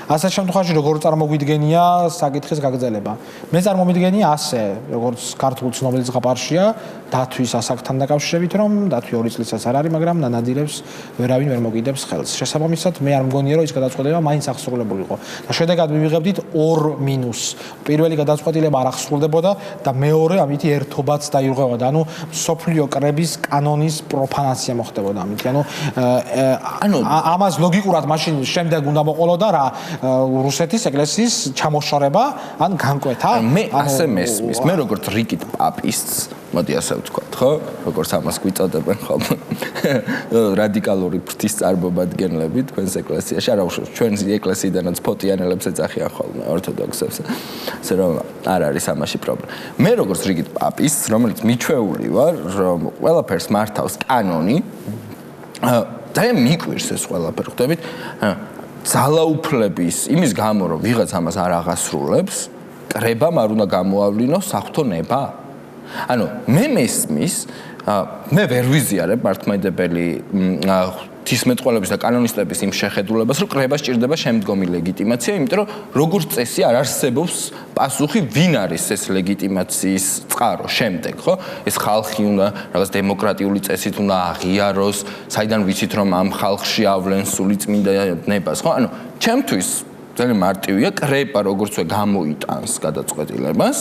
[SPEAKER 2] ასეთ შემთხვევაში როგორ წარმოგვიდგენია საკითხის გაგრძელება? მე წარმომიდგენია ასე, როგორც ქართულ ცნობილ ზღაპარშია, დათვის ასაკთან დაკავშირებით, რომ დათვი 2 წლიცაც არ არის, მაგრამ ნანადირებს ვერავინ ვერ მოგიდებს ხელს. შესაბამისად, მე არ მგონია რომ ის გადაწყვეტილება მაინც აღსრულებულიყო. და შედეგად მივიღებდით 2-. პირველი გადაწყვეტილება არ აღსრულდებოდა და მეორე ამითი ერთობაც დაირღვევოდა. ანუ სოფლიო კრების კანონი დონის პროფანაცია მოხდებოდა ამით. ანუ ამას ლოგიკურად მაშინ შემდეგ უნდა მოყოლოდა რა რუსეთის ეკლესიის ჩამოშორება ან განკვეთა.
[SPEAKER 1] მე ასე მესმის. მე როგორც რიკით პაპის, მოდი ასე ვთქვათ, ხო? როგორც ამას გვიწოდებენ ხოლმე. რადიკალური ღვთისმსწარმომადგენლები თქვენს ეკლესიაში, არა უშუალოდ ჩვენს ეკლესიიდანაც ფოტიანელებს ეძახიან ხოლმე ორთოდოქსებს. ასე რომ არ არის ამაში პრობლემა. მე როგორც რიგით პაპის, რომელიც მიჩვეული ვარ, რომ ყველაფერს მართავს კანონი, ძალიან მიკვირს ეს ყველაფერი, ხვდებით? ძალაუფლების იმის გამო, რომ ვიღაც ამას არ აღასრულებს, კრებამ არ უნდა გამოავლინოს საღვთო ნება. ანუ მე მესმის, მე ვერ ვიზიარებ მართლმადიდებელი ღვთისმეტყველების და კანონისტების იმ შეხედულებას, რომ კრებას ჭირდება შემდგომი ლეგიტიმაცია, იმიტომ რომ როგორც წესი არ არსებობს პასუხი, ვინ არის ეს ლეგიტიმაციის წყარო შემდეგ, ხო? ეს ხალხი უნდა რაღაც დემოკრატიული წესით უნდა აღიაროს, საიდან ვიცით რომ ამ ხალხში ავლენ სული წმინდა ნებას, ხო? ანუ ჩემთვის ძალიან მარტივია, კრება როგორცვე გამოიტანს გადაწყვეტილებას.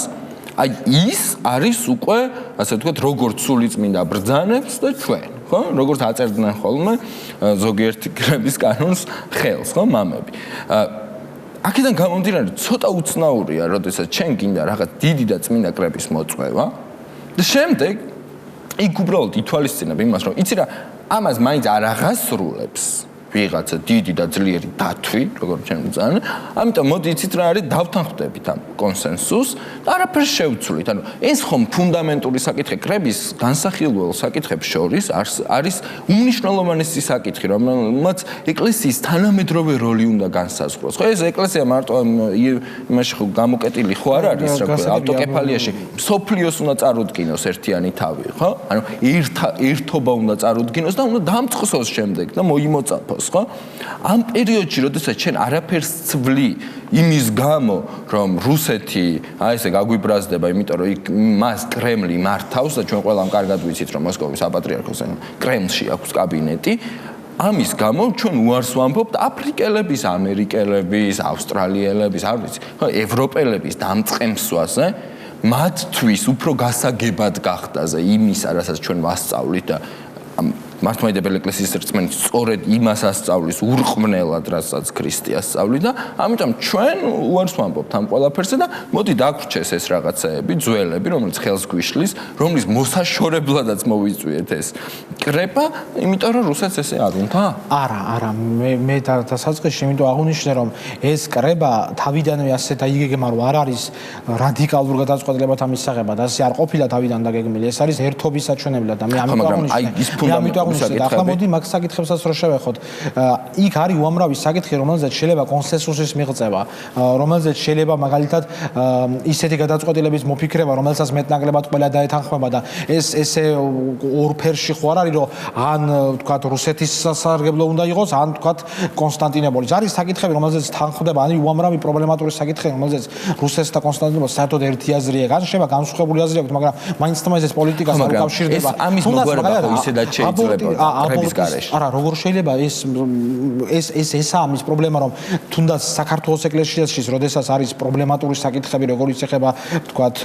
[SPEAKER 1] აი ის არის უკვე, ასე ვთქვათ, როგორც სულიწმინდა ბრძანებს და ჩვენ, ხო? როგორც აწერდნენ ხოლმე ზოგიერთი კრების კანონს ხელს, ხო, მამები. აქედან გამომდინარე, ცოტა უცნაურია, როდესაც ჩვენ გინდა რაღაც დიდი და წმინდა კრების მოწვევა და შემდეგ იქ უბრალოდ ითვალისწინებ იმას, რომ იცი რა, ამას მაინც არ აღასრულებს ვიღაცა დიდი და ძლიერი დათვი, როგორც ჩვენ ვძანა, ამიტომ მოდი იცით რა არის, დავთანხმდებით ამ კონსენსუსს და არაფერს შევცვლით. ანუ ეს ხომ ფუნდამენტური საკითხი კრების განსახილველ საკითხებს შორის არის უმნიშვნელოვანესი საკითხი, რომელმაც ეკლესიის თანამედროვე როლი უნდა განსაზღვროს. ხო, ეს ეკლესია მარტო იმაში ხო გამოკეტილი ხო არ არის, რა ქვია, ავტოკეფალიაში სოფლიოს უნდა წარუდგინოს ერთიანი თავი, ხო? ანუ ერთობა უნდა წარუდგინოს და უნდა დამწყსოს შემდეგ და მოიმოწაფოს. ამ პერიოდში, როდესაც ჩვენ არაფერს ცვლი იმის გამო, რომ რუსეთი აი ესე გაგვიბრაზდება, იმიტომ რომ იქ მას კრემლი მართავს და ჩვენ ყველამ კარგად ვიცით, რომ მოსკოვის საპატრიარქოს კრემლში აქვს კაბინეტი, ამის გამო ჩვენ უარს ვამბობთ აფრიკელების, ამერიკელების, ავსტრალიელების, არ ვიცი, ევროპელების დამწყემსვაზე, მათთვის უფრო გასაგებად გახდაზე იმისა, რასაც ჩვენ ვასწავლით და მართლმადიდებელი ეკლესიის რწმენით სწორედ იმას ასწავლის ურყმნელად, რასაც ქრისტე ასწავლიდა, ამიტომ ჩვენ უარს ვამბობთ ამ ყველაფერზე და მოდი დაგვრჩეს ეს რაღაცეები, ძველები, რომელიც ხელს გვიშლის, რომლის მოსაშორებლადაც მოვიწვიეთ ეს კრება, იმიტომ რომ რუსეთს ესე არ უნდა?
[SPEAKER 2] არა, მე დასაწყისში იმიტომ აღვნიშნე, რომ ეს კრება თავიდანვე ასე დაიგეგმა, რომ არ არის რადიკალურ გადაწყვეტილებათა მისაღებად, ასე არ ყოფილა თავიდან დაგეგმილი, ეს არის ერთობის საჩვენებლად და მე ამიტომ ახლა მოდი მაგ საკითხებსაც რო შევეხოთ. იქ არის უამრავი საკითხი, რომელზეც შეიძლება კონსენსუსის მიღწევა, რომელზეც შეიძლება მაგალითად ისეთი გადაწყვეტილების მოფიქრება, რომელსაც მეტნაკლებად ყველა დაეთანხმება და ეს ესე ორ ფერში ხო არ არის, რომ ან ვთქვათ რუსეთის სასარგებლო უნდა იყოს, ან ვთქვათ კონსტანტინოპოლის. არის საკითხები, რომელზეც თანხმდება, ან უამრავი პრობლემატური საკითხები, რომელზეც რუსეთს და კონსტანტინოპოლს საერთოდ ერთი აზრი აქვს, ან შეიძლება განსხვავებული აზრი აქვს, მაგრამ მაინც თამაშ ეს პოლიტიკას არ უკავშირდება.
[SPEAKER 1] ამის მოგვარება ისედაც შეიძლება
[SPEAKER 2] არა, როგორ შეიძლება ეს ამის პრობლემა, რომ თუნდაც საქართველოს ეკლესიაში, როდესაც არის პრობლემატური საკითხები, როგორიც ეხება, ვთქვათ,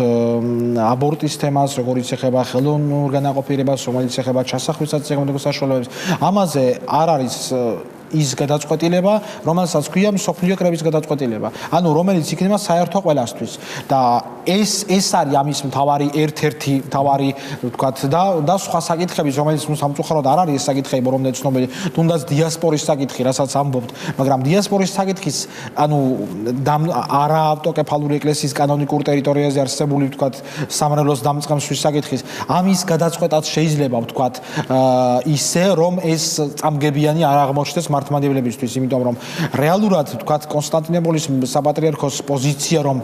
[SPEAKER 2] აბორტის თემას, როგორიც ეხება ხელოვნურ განაყოფიერებას, რომელიც ეხება ჩასახვის საწარმოებელ საშუალებებს, ამაზე არ არის ის გადაწყვეტილება, რომელსაც ქვია მსოფლიო კრების გადაწყვეტილება. ანუ რომელიც იქნება საერთო ყველასთვის. და ეს არის ამის მთავარი ერთ-ერთი მთავარი, ვთქვათ, და სხვა საკითხები, რომელიც სამწუხაროდ არ არის ეს საკითხები, რომლებიც ცნობილი, თუნდაც დიასპორის საკითხი, რასაც ამბობთ, მაგრამ დიასპორის საკითხის, ანუ არა ავტოკეფალური ეკლესიის კანონიკურ ტერიტორიაზე არსებული, ვთქვათ, სამრევლოს დამწყემსვის საკითხის, ამის გადაწყვეტაც შეიძლება, ვთქვათ, ისე, რომ ეს წამგებიანი არ აღმოჩნდეს მართლმადიდებლებისთვის, იმიტომ რომ რეალურად ვთქვათ კონსტანტინოპოლის საპატრიარქოს პოზიცია, რომ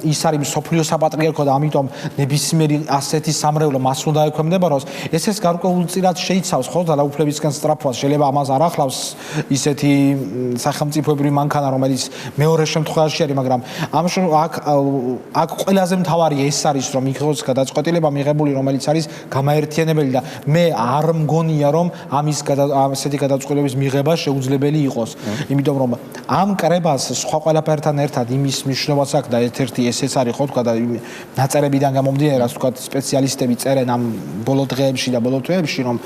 [SPEAKER 2] ის არის მსოფლიო საპატრიარქო და ამიტომ ნებისმიერი ასეთი სამრევლო მას უნდა ექვემდებაროს, ეს გარკვეულწილად შეიცავს ხო ძალაუფლებისგან სწრაფვას, შეიძლება ამას არ ახლავს ისეთი სახელმწიფოებრივი მანქანა, რომელიც მეორე შემთხვევაში არის, მაგრამ აქ ყველაზე მთავარი ეს არის, რომ იქოს გადაწყვეტილება მიღებული, რომელიც არის გამაერთიანებელი და მე არ მგონია, რომ ასეთი გადაწყვეტილების მიღება შეუძლებელი იყოს. იმიტომ რომ ამ კრებას სხვა ყველაფერთან ერთად იმის მნიშვნელობაც აქვს და ერთ-ერთი ესეც არის ხო თქვა და ნაწერებიდან გამომდინარე რაც თქვა სპეციალისტები წერენ ამ ბოლო დღეებში და ბოლო თვეებში რომ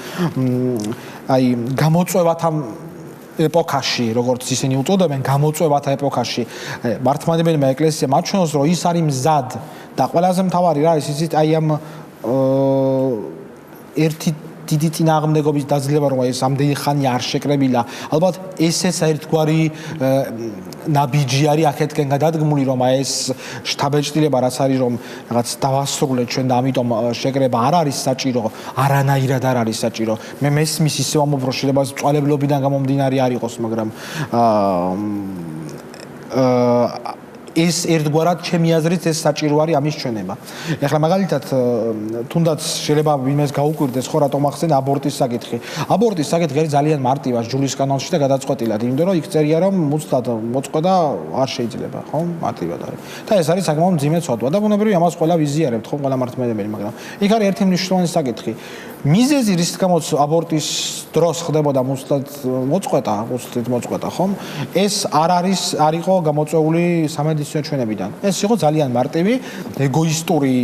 [SPEAKER 2] აი გამოწვევათა ეპოქაში როგორც ისინი უწოდებენ გამოწვევათა ეპოქაში მართლმადიდებლმა ეკლესიამ აჩვენოს რომ ის არის მზად და ყველაზე მთავარი რა არის იცით აი ამ ერთი დიდი წინააღმდეგობის დაძლევა რომ ეს ამდენი ხანი არ შეკრებილა ალბათ ესეც ერთგვარი ნაბიჯი არის აქეთკენ გადადგმული რომ აი ეს შთაბეჭდილება რაც არის რომ რაღაც დავასრულეთ ჩვენ და ამიტომ შეკრება არ არის საჭირო არანაირად არ არის საჭირო მე მესმის ისევ ამობრო შეიძლება წვალებლობიდან გამომდინარე არ იყოს მაგრამ ეს ერთგვარად ჩემი აზრით ეს საჭირო არის ამის ჩვენება. ეხლა მაგალითად თუნდაც შეიძლება ვინმეს გაუკვირდეს ხო რატომ ახსენე აბორტის საკითხი. აბორტის საკითხი არის ძალიან მარტივად ჯულის კანონში და გადაწყვეტილად, იმიტომ რომ იქ წერია რომ მუცლად მოწყვეტა არ შეიძლება, ხო? მარტივად არის. და ეს არის საკმაოდ მძიმე ცოდვა და ბუნებრივია ამას ყველა ვიზიარებთ, ხო, ყველა მართლმადიდებელი, მაგრამ იქ არის ერთი მნიშვნელოვანი საკითხი. მიზეზი რის გამოც აბორტის დროს ხდებოდა მუცლად მოწყვეტა, ხო? ეს არ იყო გამოწვეული სამედიცინო ჩვენებიდან. ეს იყო ძალიან მარტივი ეგოისტური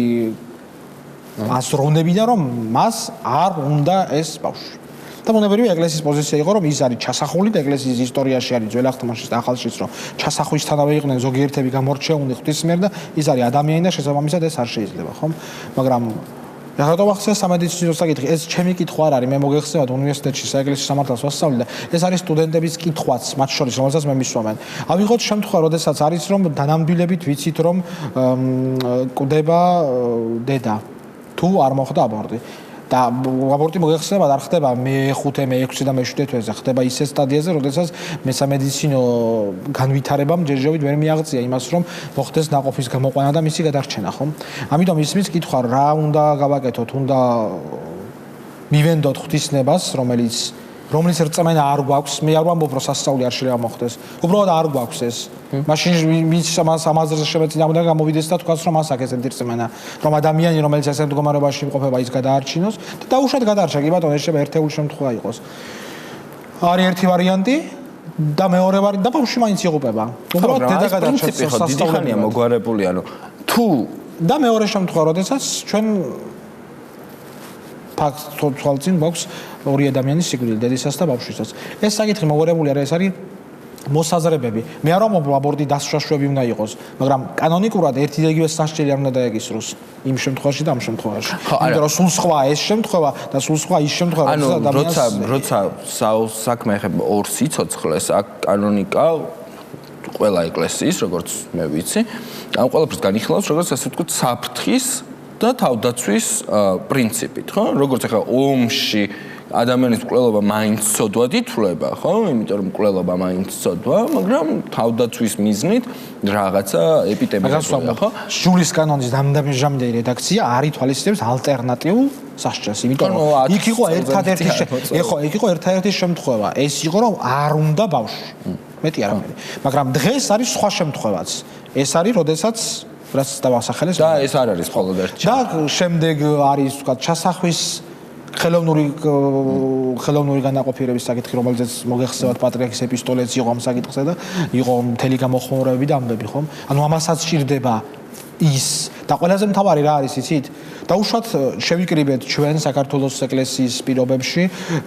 [SPEAKER 2] აზროვნებიდან, რომ მას არ უნდა ეს ბავშვი. და ბუნებრივია ეკლესიის პოზიცია იყო, რომ ის არის ჩასახული და ეკლესიის ისტორიაში არის ძველ აღთქმაშიც და ახალშიც, რომ ჩასახვისთანავე იყვნენ ზოგიერთები გამორჩეული ღვთისმიერ და ის არის ადამიანი და შესაბამისად ეს არ შეიძლება, ხო? მაგრამ რატომ ახსენე სამედიცინო საკითხი? ეს ჩემი კითხვა არ არის, მე მოგეხსენებათ უნივერსიტეტში საეკლესიო სამართალს ვასწავლი და ეს არის სტუდენტების კითხვაც, მათ შორის, რომელსაც მე მისვამენ. ავიღოთ შემთხვევა, როდესაც არის რომ დანამდვილებით ვიცით რომ კვდება დედა, თუ არ მოხდა აბორტი. და აბორტი მოგეხსენებათ არ ხდება მე-5, მე-6 და მე-7 თვეზე, ხდება ისეთ სტადიაზე, როდესაც მე სამედიცინო განვითარებამ ჯერჯერობით ვერ მიაღწია იმას, რომ მოხდეს ნაყოფის გამოყვანა და მისი გადარჩენა, ხო? ამიტომ ისმის კითხვა რა უნდა გავაკეთოთ, უნდა მივენდოთ ღვთისნებას, რომელიც რწმენა არ გვაქვს, მე არ ვამბობ, რომ სასწაული არ შეიძლება მოხდეს. უბრალოდ არ გვაქვს ეს. მაშინ მის ამაზრზე შემეწინააღმდეგა გამოვიდეს და თქვას, რომ მას აქვს ესეთი რწმენა, რომ ადამიანი, რომელიც ასეთ მდგომარეობაში იმყოფება, ის გადაარჩინოს და დაუშვათ გადარჩა, კი ბატონო, ეს შეიძლება ერთეული შემთხვევა იყოს. არის ერთი ვარიანტი და მეორე ვარიანტი და ბავშვი მაინც იღუპება. უბრალოდ დედა გადარჩა
[SPEAKER 1] დიდი ხანია მოგვარებული, ანუ თუ
[SPEAKER 2] და მეორე შემთხვევა, როდესაც ჩვენ ფაქტ თვალწინ გვაქვს ორი ადამიანის სიკვდილი, დედისას და ბავშვისას. ეს საკითხი მოგვარებული არის, ეს არის მოსაზრებები. მე არ ვამბობ აბორტი დასაშვები უნდა იყოს, მაგრამ კანონიკურად ერთი და იგივე სასჯელი არ უნდა დაეკისროს იმ შემთხვევაში და ამ შემთხვევაში. იმიტომ რომ სულ სხვა ეს შემთხვევა და სულ სხვა ის შემთხვევა,
[SPEAKER 1] როცა საქმე ეხება ორ სიცოცხლეს, აქ კანონიკა ყველა ეკლესიის, როგორც მე ვიცი, ამ ყველაფერს განიხილავს, როგორც ასე ვთქვათ, საფრთხის და თავდაცვის პრინციპით, ხო? როგორც ახლა ომში ადამიანის მკვლელობა მაინც ცოდვად ითვლება, ხო? იმიტომ რომ მკვლელობა მაინც ცოდვა, მაგრამ თავდაცვის მიზნით რაღაცა ეპიდემიოლოგია, ხო?
[SPEAKER 2] ჯულის კანონის დამdamჟამდე რედაქცია არ ითვალისწინებს ალტერნატიულ სასჯელს, იმიტომ რომ იქ იყო ერთადერთი შემთხვევა, ეს იყო რომ არ უნდა ბავშვი. მეტი არაფერი. მაგრამ დღეს არის სხვა შემთხვევაც. ეს არის, როდესაც რაც დავასახელეს
[SPEAKER 1] და ეს არ არის მხოლოდ ერთი.
[SPEAKER 2] და შემდეგ არის თქვა ჩასახვის ხელოვნური განაყოფიერების საკითხი, რომელზეც მოგეხსენებათ პატრიარქის ეპისტოლეც იყო ამ საკითხზე და იყო მთელი გამოხმაურებები და ამბები, ხომ? ანუ ამასაც სჭირდება ის და ყველაზე მთავარი რა არის იცით? დაუშვათ შევიკრიბეთ ჩვენ საქართველოს ეკლესიის პირობებში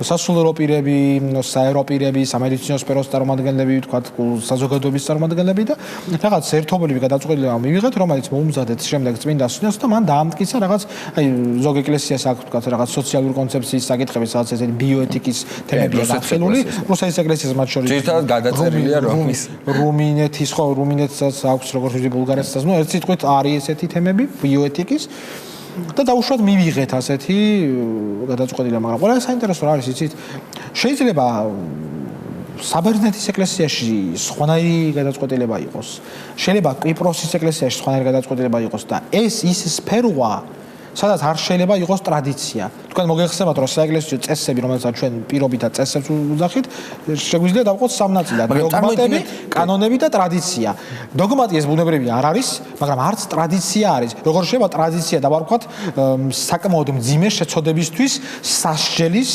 [SPEAKER 2] სასულიერო პირები, საერო პირები, სამედიცინო სფეროს წარმომადგენლები, ვთქვათ, საზოგადოების წარმომადგენლები და რაღაც ერთობლივი გადაწყვეტილება მივიღეთ, რომელიც მოუმზადეთ შემდეგ წმინდა სინოდს და მან დაამტკიცა რაღაც აი ზოგ ეკლესიას აქვს ვთქვათ რაღაც სოციალური კონცეფციის საკითხები, სადაც ესეთი ბიოეთიკის თემებია განხილული, რუსეთის ეკლესიას მათ შორის.
[SPEAKER 1] ძირითადად გადაწერილია
[SPEAKER 2] რუმინეთის, ხო, რუმინეთსაც აქვს როგორც ვიცი ბულგარეთსაც, ну ერთ სიტყვით არის ესეთი თემები ბიოეთიკის და დაუშვათ მივიღეთ ასეთი გადაწყვეტილება, მაგრამ ყველა საინტერესო რა არის იცით? შეიძლება საბერძნეთის ეკლესიაში სხვანაირი გადაწყვეტილება იყოს. შეიძლება კვიპროსის ეკლესიაში სხვანაირი გადაწყვეტილება იყოს და ეს ის სფეროა, სადაც არ შეიძლება იყოს ტრადიცია. თქვენ მოგეხსენებათ, რომ საეკლესიო წესები, რომელსაც ჩვენ პირობითად წესებს ვუძახით, შეგვიძლია დავყოთ სამ ნაწილად: დოგმატები, კანონები და ტრადიცია. დოგმატი ეს ბუნებრივია არ არის, მაგრამ არც ტრადიცია არის. როგორ შეიძლება ტრადიცია დავარქვათ საკმაოდ მძიმე შეცოდებისთვის სასჯელის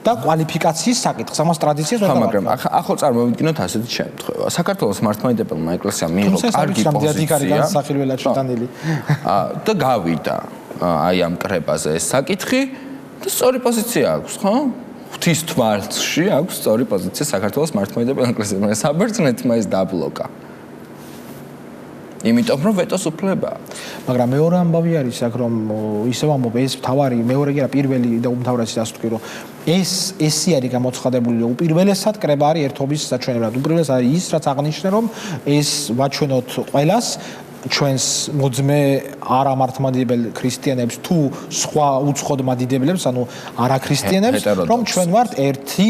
[SPEAKER 2] და კვალიფიკაციის საკითხს, ამას ტრადიციას ვერ
[SPEAKER 1] მაგრამ ახლა წარმოვიდგინოთ ასეთი შემთხვევა. საქართველოს მართლმადიდებელმა ეკლესიამ მიიღო კარგი
[SPEAKER 2] პოზიცია
[SPEAKER 1] და გავიდა აი ამ კრებაზე ეს საკითხი და სწორი პოზიცია აქვს, ხო? ღვთის თვალში აქვს სწორი პოზიცია საქართველოს მართლმადიდებელ ეკლესიას. მაგრამ საბერძნეთმა ეს დაბლოკა. იმიტომ რომ ვეტოს უფლება.
[SPEAKER 2] მაგრამ მეორე ამბავი არის აქ რომ ისევ ამბობ ეს თავარი მეორე კი არა პირველი და უმთავრესი დასტუკი რომ ესი არის გამოცხადებული რომ უპირველესად კრება არის ერთობის საჩვენებლად. უპირველესად არის ის რაც აღნიშნა რომ ეს ვაჩვენოთ ყველას ჩვენს მოძმე არამართლმადიდებელ ქრისტიანებს თუ სხვა უცხოდ მადიდებლებს, ანუ არაქრისტიანებს, რომ ჩვენ ვართ ერთი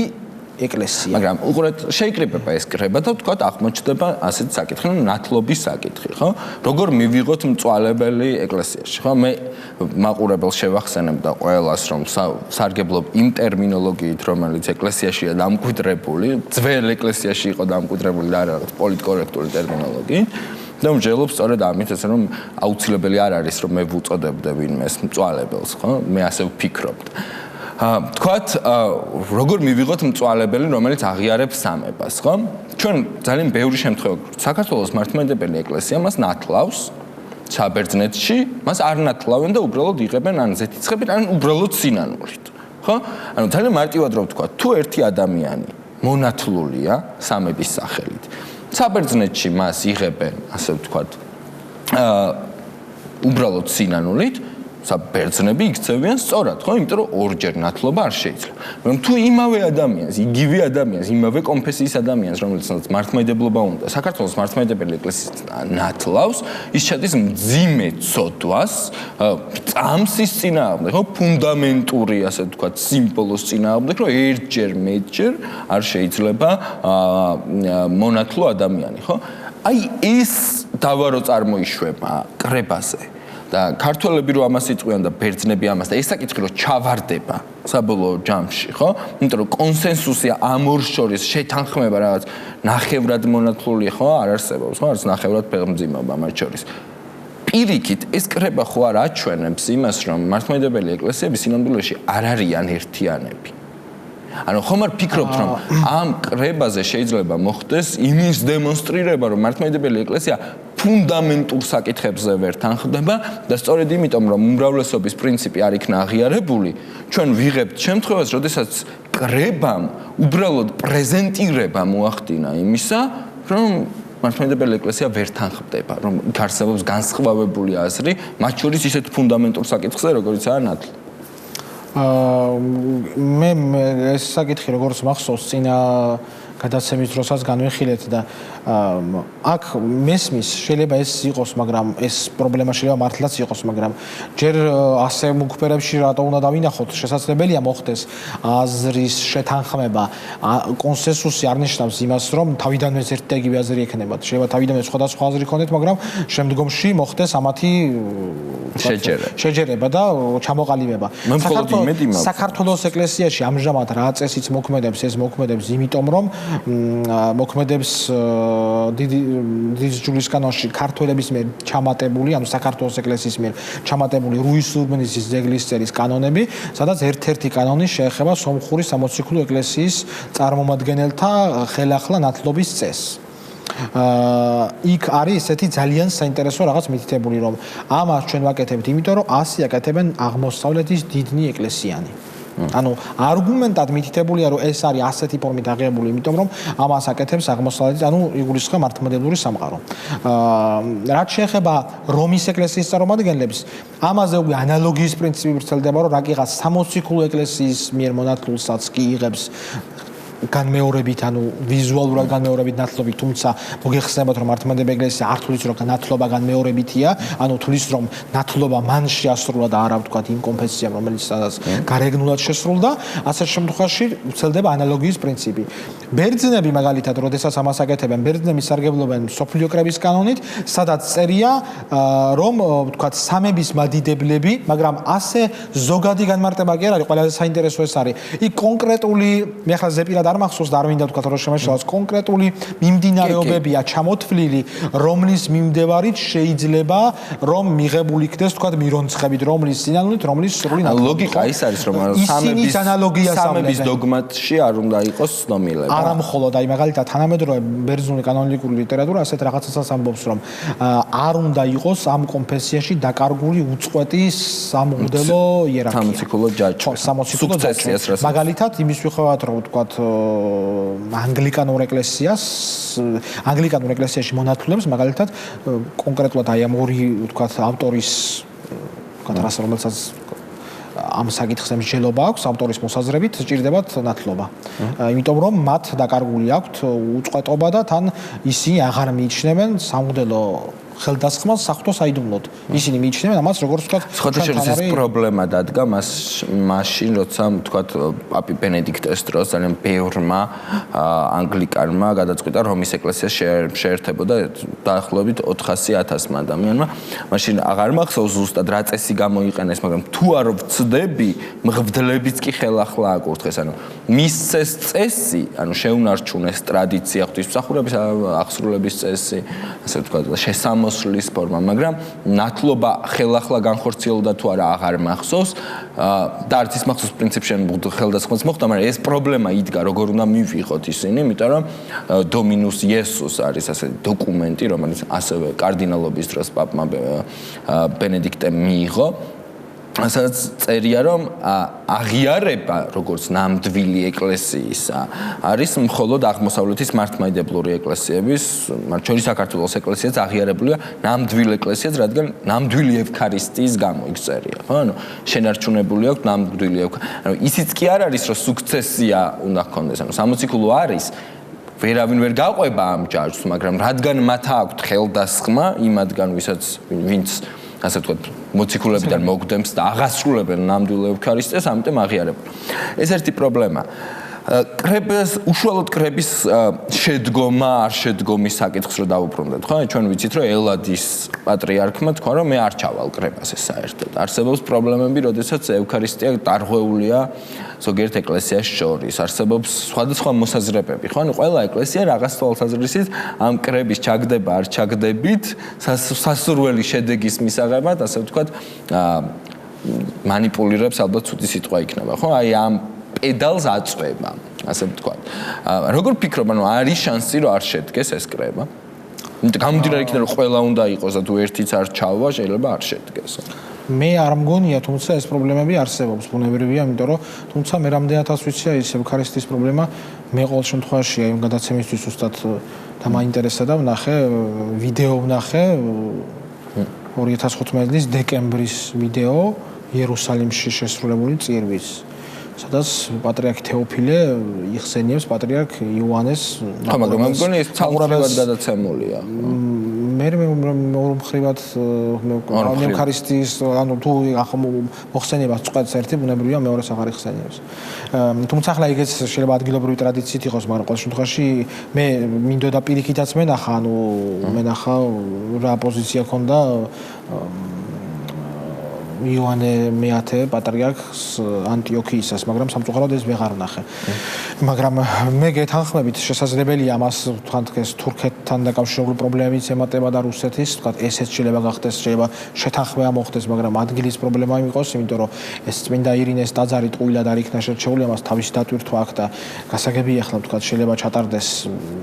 [SPEAKER 2] ეკლესია.
[SPEAKER 1] მაგრამ უყურეთ, შეიკრიბება ეს კრება და ვთქვათ აღმოჩნდება ასეთი საკითხი, ნათლობის საკითხი, ხო? როგორ მივიღოთ მწვალებელი ეკლესიაში, ხო? მე მაყურებელს შევახსენებ და ყველას რომ სარგებლობ იმ ტერმინოლოგიით, რომელიც ეკლესიაშია დამკვიდრებული, ძველ ეკლესიაში იყო დამკვიდრებული და არა რაღაც პოლიტკორექტული ტერმინოლოგიით. და მსჯელობ სწორედ ამით, ესე რომ აუცილებელი არ არის რომ მე ვუწოდებდე ვინმეს მწვალებელს, ხო? მე ასე ვფიქრობთ. თქვათ, როგორ მივიღოთ მწვალებელი, რომელიც აღიარებს სამებას, ხო? ჩვენ ძალიან ბევრი შემთხვევა საქართველოს მართლმადიდებელი ეკლესია მას ნათლავს საბერძნეთში, მას არ ნათლავენ და უბრალოდ იღებენ ან ზეთიცხებით, ან უბრალოდ სინანულით, ხო? ანუ ძალიან მარტივად რომ ვთქვათ, თუ ერთი ადამიანი მონათლულია სამების სახელით, საბერძნეთში მას იღებენ, ასე ვთქვათ, უბრალოდ სინანულით, საბერძნები იქცევიან სწორად, ხო? იმიტომ რომ ორჯერ ნათლობა არ შეიძლება. მაგრამ თუ იმავე ადამიანს, იგივე ადამიანს, იმავე კონფესიის ადამიანს, რომელსაც მართლმადიდებლობა უნდა, საქართველოს მართლმადიდებელი ეკლესია ნათლავს, ის ჩადის მძიმე ცოდვას, წამსის წინააღმდეგ, ხო? ფუნდამენტური, ასე ვთქვათ, სიმბოლოს წინააღმდეგ, რომ ერთჯერ, მეტჯერ არ შეიძლება მონათლო ადამიანი, ხო? აი ეს დავა რო წარმოიშვება კრებაზე და ქართველები რო ამას იწყვიან და ბერძნები ამას და ეს საკითხი რო ჩავარდება საბოლოო ჯამში, ხო? იმიტომ რომ კონსენსუსია ამ ორ შორის შეთანხმება რაღაც ნახევრად მონათლული, ხო? არ არსებობს, ხო? არც ნახევრად ფეხმძიმობა მათ შორის. პირიქით ეს კრება ხო არ აჩვენებს იმას, რომ მართლმადიდებელი ეკლესიები სინამდვილეში არ არიან ერთიანები. ანუ ხომ არ ფიქრობთ რომ ამ კრებაზე შეიძლება მოხდეს იმის დემონსტრირება რომ მართლმადიდებელი ეკლესია ფუნდამენტურ საკითხებზე ვერ თანხმდება და სწორედ იმიტომ რომ უმრავლესობის პრინციპი არ იქნა აღიარებული ჩვენ ვიღებთ შემთხვევას როდესაც კრებამ უბრალოდ პრეზენტირება მოახდინა იმისა რომ მართლმადიდებელი ეკლესია ვერ თანხმდება რომ არსებობს განსხვავებული აზრი მათ შორის ისეთ ფუნდამენტურ საკითხზე როგორიცაა ნათლი
[SPEAKER 2] მე ეს საკითხი როგორც მახსოვს წინა გადაცემის დროსაც განვიხილეთ და აქ მესმის შეიძლება ეს იყოს, მაგრამ ეს პრობლემა შეიძლება მართლაც იყოს, მაგრამ ჯერ ასე მუქფერებში რატო უნდა დავინახოთ, შესაძლებელია მოხდეს აზრის შეთანხმება, კონსენსუსი არ ნიშნავს იმას, რომ თავიდანვე ერთ და იგივე აზრი ექნებათ. შეიძლება თავიდანვე სხვადასხვა აზრი ქონდეთ, მაგრამ შემდგომში მოხდეს ამათი შეჯერება და ჩამოყალიბება. საქართველოს ეკლესიაში ამჟამად რა წესიც მოქმედებს, ეს მოქმედებს იმიტომ, რომ მოქმედებს დიდი ჯულის კანონში ქართველების მიერ ჩამატებული, ანუ საქართველოს ეკლესიის მიერ ჩამატებული რუის-ურბნისის ძეგლის წერის კანონები, სადაც ერთ-ერთი კანონი შეეხება სომხური სამოციქულო ეკლესიის წარმომადგენელთა ხელახლა ნათლობის წესს. იქ არის ესეთი ძალიან საინტერესო რაღაც მითითებული, რომ ამას ჩვენ ვაკეთებთ, იმიტომ რომ ასე აკეთებენ აღმოსავლეთის დიდნი ეკლესიანი. ანუ არგუმენტად მითითებულია რომ ეს არის ასეთი ფორმით აღებული, იმიტომ რომ ამას აკეთებს აღმოსავლეთის, ანუ იგულისხმება მართლმადიდებლური სამყარო. რაც შეეხება რომის ეკლესიის წარმომადგენლებს, ამაზე უკვე ანალოგიის პრინციპი ვრცელდება, რომ რაკიღაც სამოციქულო ეკლესიის მიერ მონათლულსაც კი იღებს განმეორებით, ანუ ვიზუალურად განმეორებით ნათლობით, თუმცა მოგეხსენებათ რომ მართლმადიდებელი ეკლესია არ თulis რომ ნათლობა განმეორებითია, ანუ თulis რომ ნათლობა მან შეასრულა და არა ვთქვათ იმ კონფესიამ, რომელიც სადაც გარეგნულად შესრულდა, ასეთ შემთხვევაში ვრცელდება ანალოგიის პრინციპი. ბერძნები მაგალითად, როდესაც ამას აკეთებენ, ბერძნები სარგებლობენ სოფლიო კრების კანონით, სადაც წერია რომ ვთქვათ სამების მადიდებლები, მაგრამ ასე ზოგადი განმარტება კი არ არის, ყველაზე საინტერესო ეს არის. იქ კონკრეტული მე ახლა ზეპირად არ მახსოვს და არ მინდა თქვა რომ შემაშალოს კონკრეტული მიმდინარეობებია ჩამოთვლილი, რომლის მიმდევარით შეიძლება რომ მიღებული იქნეს თქვა მირონცხებით, რომლის სინანულით, რომლის სრული ნათლობი.
[SPEAKER 1] ლოგიკა ის არის რომ სამების დოგმატში არ უნდა იყოს ცნობილება.
[SPEAKER 2] არა მხოლოდ, აი მაგალითად თანამედროვე ბერძნული კანონიკური ლიტერატურა ასეთ რაღაცასაც ამბობს რომ არ უნდა იყოს ამ კონფესიაში დაკარგული უწყვეტი სამღვდელო იერარქია.
[SPEAKER 1] სამოციქულო ჯაჭვი.
[SPEAKER 2] სამოციქულო ჯაჭვი. მაგალითად იმის მიუხედავად რომ ვთქვათ ანგლიკანურ ეკლესიაში მონათლულებს მაგალითად კონკრეტულად აი ამ ორი ვთქვათ ავტორის ვთქვათ რომელსაც ამ საკითხზე მსჯელობა აქვს ავტორის მოსაზრებით სჭირდებათ ნათლობა. იმიტომ რომ მათ დაკარგული აქვთ უწყვეტობა და თან ისინი აღარ მიიჩნევენ სამღვდელო ხელდასხმას საღვთო საიდუმლოდ. ისინი მიიჩნევენ ამას როგორც ვთქვათ
[SPEAKER 1] სხვათა შორის ეს პრობლემა დადგა მაშინ როცა ვთქვათ პაპი ბენედიქტეს დროს ძალიან ბევრმა ანგლიკანმა გადაწყვიტა რომის ეკლესიას შეერთებოდა დაახლოებით 400,000 ადამიანმა. მაშინ აღარ მახსოვს ზუსტად რა წესი გამოიყენეს, მაგრამ თუ არ ვწდები, მღვდლებიც კი ხელახლა აკურთხეს. ანუ მისცეს წესი, ანუ შეუნარჩუნეს ტრადიცია ღვთისმსახურების აღსრულების წესი, ასე ვთქვათ შესამოსვლის ფორმა, მაგრამ ნათლობა ხელახლა განხორციელდა თუ არა აღარ მახსოვს და არც ის მახსოვს პრინციპში ხელდასხმას მოხდა, მაგრამ ეს პრობლემა იდგა როგორ უნდა მივიღოთ ისინი, იმიტომ რომ დომინუს იესუს არის ასეთი დოკუმენტი, რომელიც ასევე კარდინალობის დროს პაპმა ბენედიქტემ მიიღო. სადაც წერია რომ აღიარება როგორც ნამდვილი ეკლესიისა არის მხოლოდ აღმოსავლეთის მართლმადიდებლური ეკლესიების, მათ შორის საქართველოს ეკლესიაც აღიარებულია ნამდვილ ეკლესიას, რადგან ნამდვილი ევქარისტიის გამო იქ წერია, ხო? ანუ შენარჩუნებული აქვს ნამდვილი ანუ ისიც კი არ არის რომ სუქცესია უნდა ჰქონდეს, ანუ სამოციქულო არის ვერავინ ვერ გაყვება ამ ჯაჭვს, მაგრამ რადგან მათ აქვთ ხელდასხმა იმათგან ვინც ასე ვთქვათ, მოციქულებიდან მოგდემს და აღასრულებენ ნამდვილ ევქარისტიას, ამიტომ აღიარებენ. ეს ერთი პრობლემა. უშუალოდ კრების შედგომა არ შედგომის საკითხს რო დავუბრუნდეთ, ხო? ჩვენ ვიცით, რომ ელადის პატრიარქმა თქვა, რომ მე არ ჩავალ კრებას ეს საერთოდ. არსებობს პრობლემები, როდესაც ევქარისტია დარღვეულია ზოგიერთ ეკლესიას შორის. არსებობს სხვადასხვა მოსაზრებები, ხო? ანუ ყველა ეკლესია რაღაც თვალსაზრისით ამ კრების ჩაგდება არ ჩაგდებით, სასურველი შედეგის მისაღებად, ასე ვთქვათ, манипулиრებს ალბათ ცუდი სიტყვა იქნება, ხო? აი ამ პედალს აწვება, ასე ვთქვათ. როგორ ფიქრობ, ანუ არის შანსი, რომ არ შედგეს ეს კრება? გამომდინარე იქიდან, რომ ყველა უნდა იყოს და თუ ერთიც არ ჩავა, შეიძლება არ შედგეს.
[SPEAKER 2] მე არ მგონია, თუმცა ეს პრობლემები არსებობს, ბუნებრივია, იმიტომ რომ თუმცა მე რამდენადაც ვიცი, ის ევქარისტიის პრობლემა მე ყოველ შემთხვევაში აი გადაცემისთვის უბრალოდ დამაინტერესა და ვნახე ვიდეო 2015 წლის დეკემბრის ვიდეო იერუსალიმში შესრულებული წირვის. სადაც პატრიარქ თეოფილე იხსენიებს პატრიარქ იოანეს
[SPEAKER 1] მაგრამ მგონი ეს ცალმხრივად გადაცემულია.
[SPEAKER 2] მე მომხრივად ევქარისტიის ანუ თუ მოხსენებას წყვეტს ერთი ბუნებრივია მეორეს აღარ იხსენიებს. თუმცა ახლა ეგეც შეიძლება ადგილობრივი ტრადიციით იყოს, მაგრამ ყოველ შემთხვევაში მე მინდოდა პირიქითაც მენახა რა პოზიცია ქონდა იოანე მეათე პატრიარქს ანტიოქიისას, მაგრამ სამწუხაროდ ეს ვეღარ ვნახე. მაგრამ მე გეთანხმებით შესაძლებელია ამას თქვენ თურქეთთან დაკავშირებული პრობლემებიც ემატება და რუსეთის, თქვა ესეც შეიძლება გახდეს, შეიძლება შეთანხმება მოხდეს, მაგრამ ადგილის პრობლემა იყოს, იმიტომ რომ ეს წმინდა ირინეს ტაძარი ტყუილად არ იქნა შერჩეული, ამას თავისი დატვირთვა აქვს და გასაგებია ახლა თქვა შეიძლება ჩატარდეს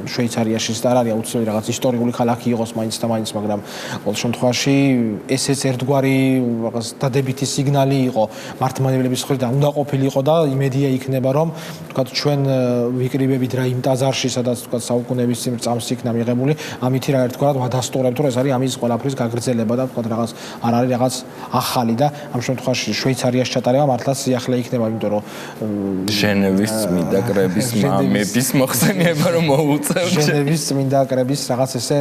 [SPEAKER 2] შვეიცარიაში, და არ არის აუცილებელი რაღაც ისტორიული ქალაქი იყოს მაინც და მაინც, მაგრამ ყოველ შემთხვევაში ესეც ერთგვარი რაღაც დადებითი სიგნალი იყო მართლმადიდებლების მხრიდან, უნდა ყოფილიყო და იმედია იქნება, რომ თქვა ჩვენ ვიკრიბებით რა იმ ტაძარში, სადაც თქვა საუკუნეების წინ წამს იქნა მიღებული, ამითი რა ერთგვარად ვადასტურებთ, რომ ეს არის ამის ყველაფრის გაგრძელება და თქვა რაღაც არ არის რაღაც ახალი და ამ შემთხვევაში შვეიცარიაში ჩატარება მართლაც სიახლე იქნება, იმიტომ რომ
[SPEAKER 1] ჟენევის წმინდა კრების მეფის მოხსენება რომ მოუწევთ.
[SPEAKER 2] ჟენევის წმინდა კრების რაღაც ესე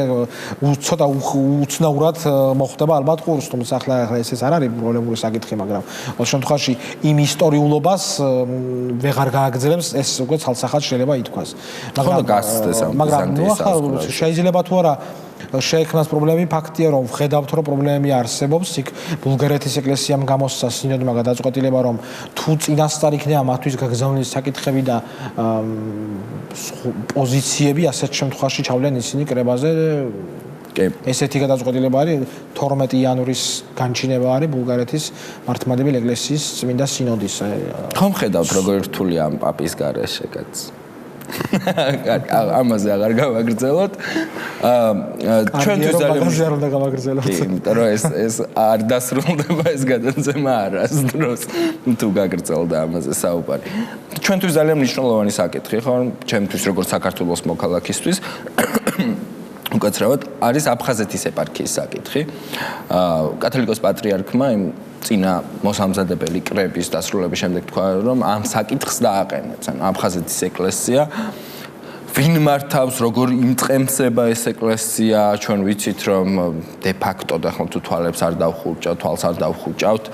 [SPEAKER 2] ცოტა უცნაურად მოხდება ალბათ ყურს, თუმცა ახლა ეს არ არის პრობლემური საკითხი, მაგრამ ყოველ შემთხვევაში იმ ისტორიულობას ვეღარ გააგრძელებს, ეს უკვე ცალსახად შეიძლება ითქვას.
[SPEAKER 1] მაგრამ გასცდეს ამ ბიზანტიის
[SPEAKER 2] შეიძლება თუ არა შეექმნას პრობლემები, ფაქტია, რომ ვხედავთ, რომ პრობლემები არსებობს. იქ ბულგარეთის ეკლესიამ გამოსცა სინოდმა გადაწყვეტილება, რომ თუ წინასწარ იქნება მათთვის გაგზავნილი საკითხები და პოზიციები, ასეთ შემთხვევაში ჩავლენ ისინი კრებაზე. ესეთი გადაწყვეტილება არის 12 იანვრის განჩინება არის ბულგარეთის მართლმადიდებელი ეკლესიის წმინდა სინოდის.
[SPEAKER 1] ხომ ხედავთ როგორ რთულია ამ პაპის გარეშე კაც. ამაზე აღარ გავაგრძელოთ. ჩვენთვის
[SPEAKER 2] ძალიან უნდა გავაგრძელოთ.
[SPEAKER 1] იმიტომ რომ ეს არ დასრულდება ეს გადაცემა არასდროს თუ გაგრძელდა ამაზე საუბარი. ჩვენთვის ძალიან მნიშვნელოვანი საკითხი ხო ჩემთვის როგორც საქართველოს მოქალაქისთვის უკაცრავად არის აფხაზეთის ეპარქიის საკითხი. კათოლიკოს პატრიარქმა იმ წინა მოსამზადებელი კრების დასრულების შემდეგ თქვა რომ ამ საკითხს დააყენეთ. ანუ აფხაზეთის ეკლესია ვინ მართავს, როგორ იმწყემსება ეს ეკლესია, ჩვენ ვიცით რომ დე ფაქტო და ხო თუ თვალს არ დავხუჭავთ,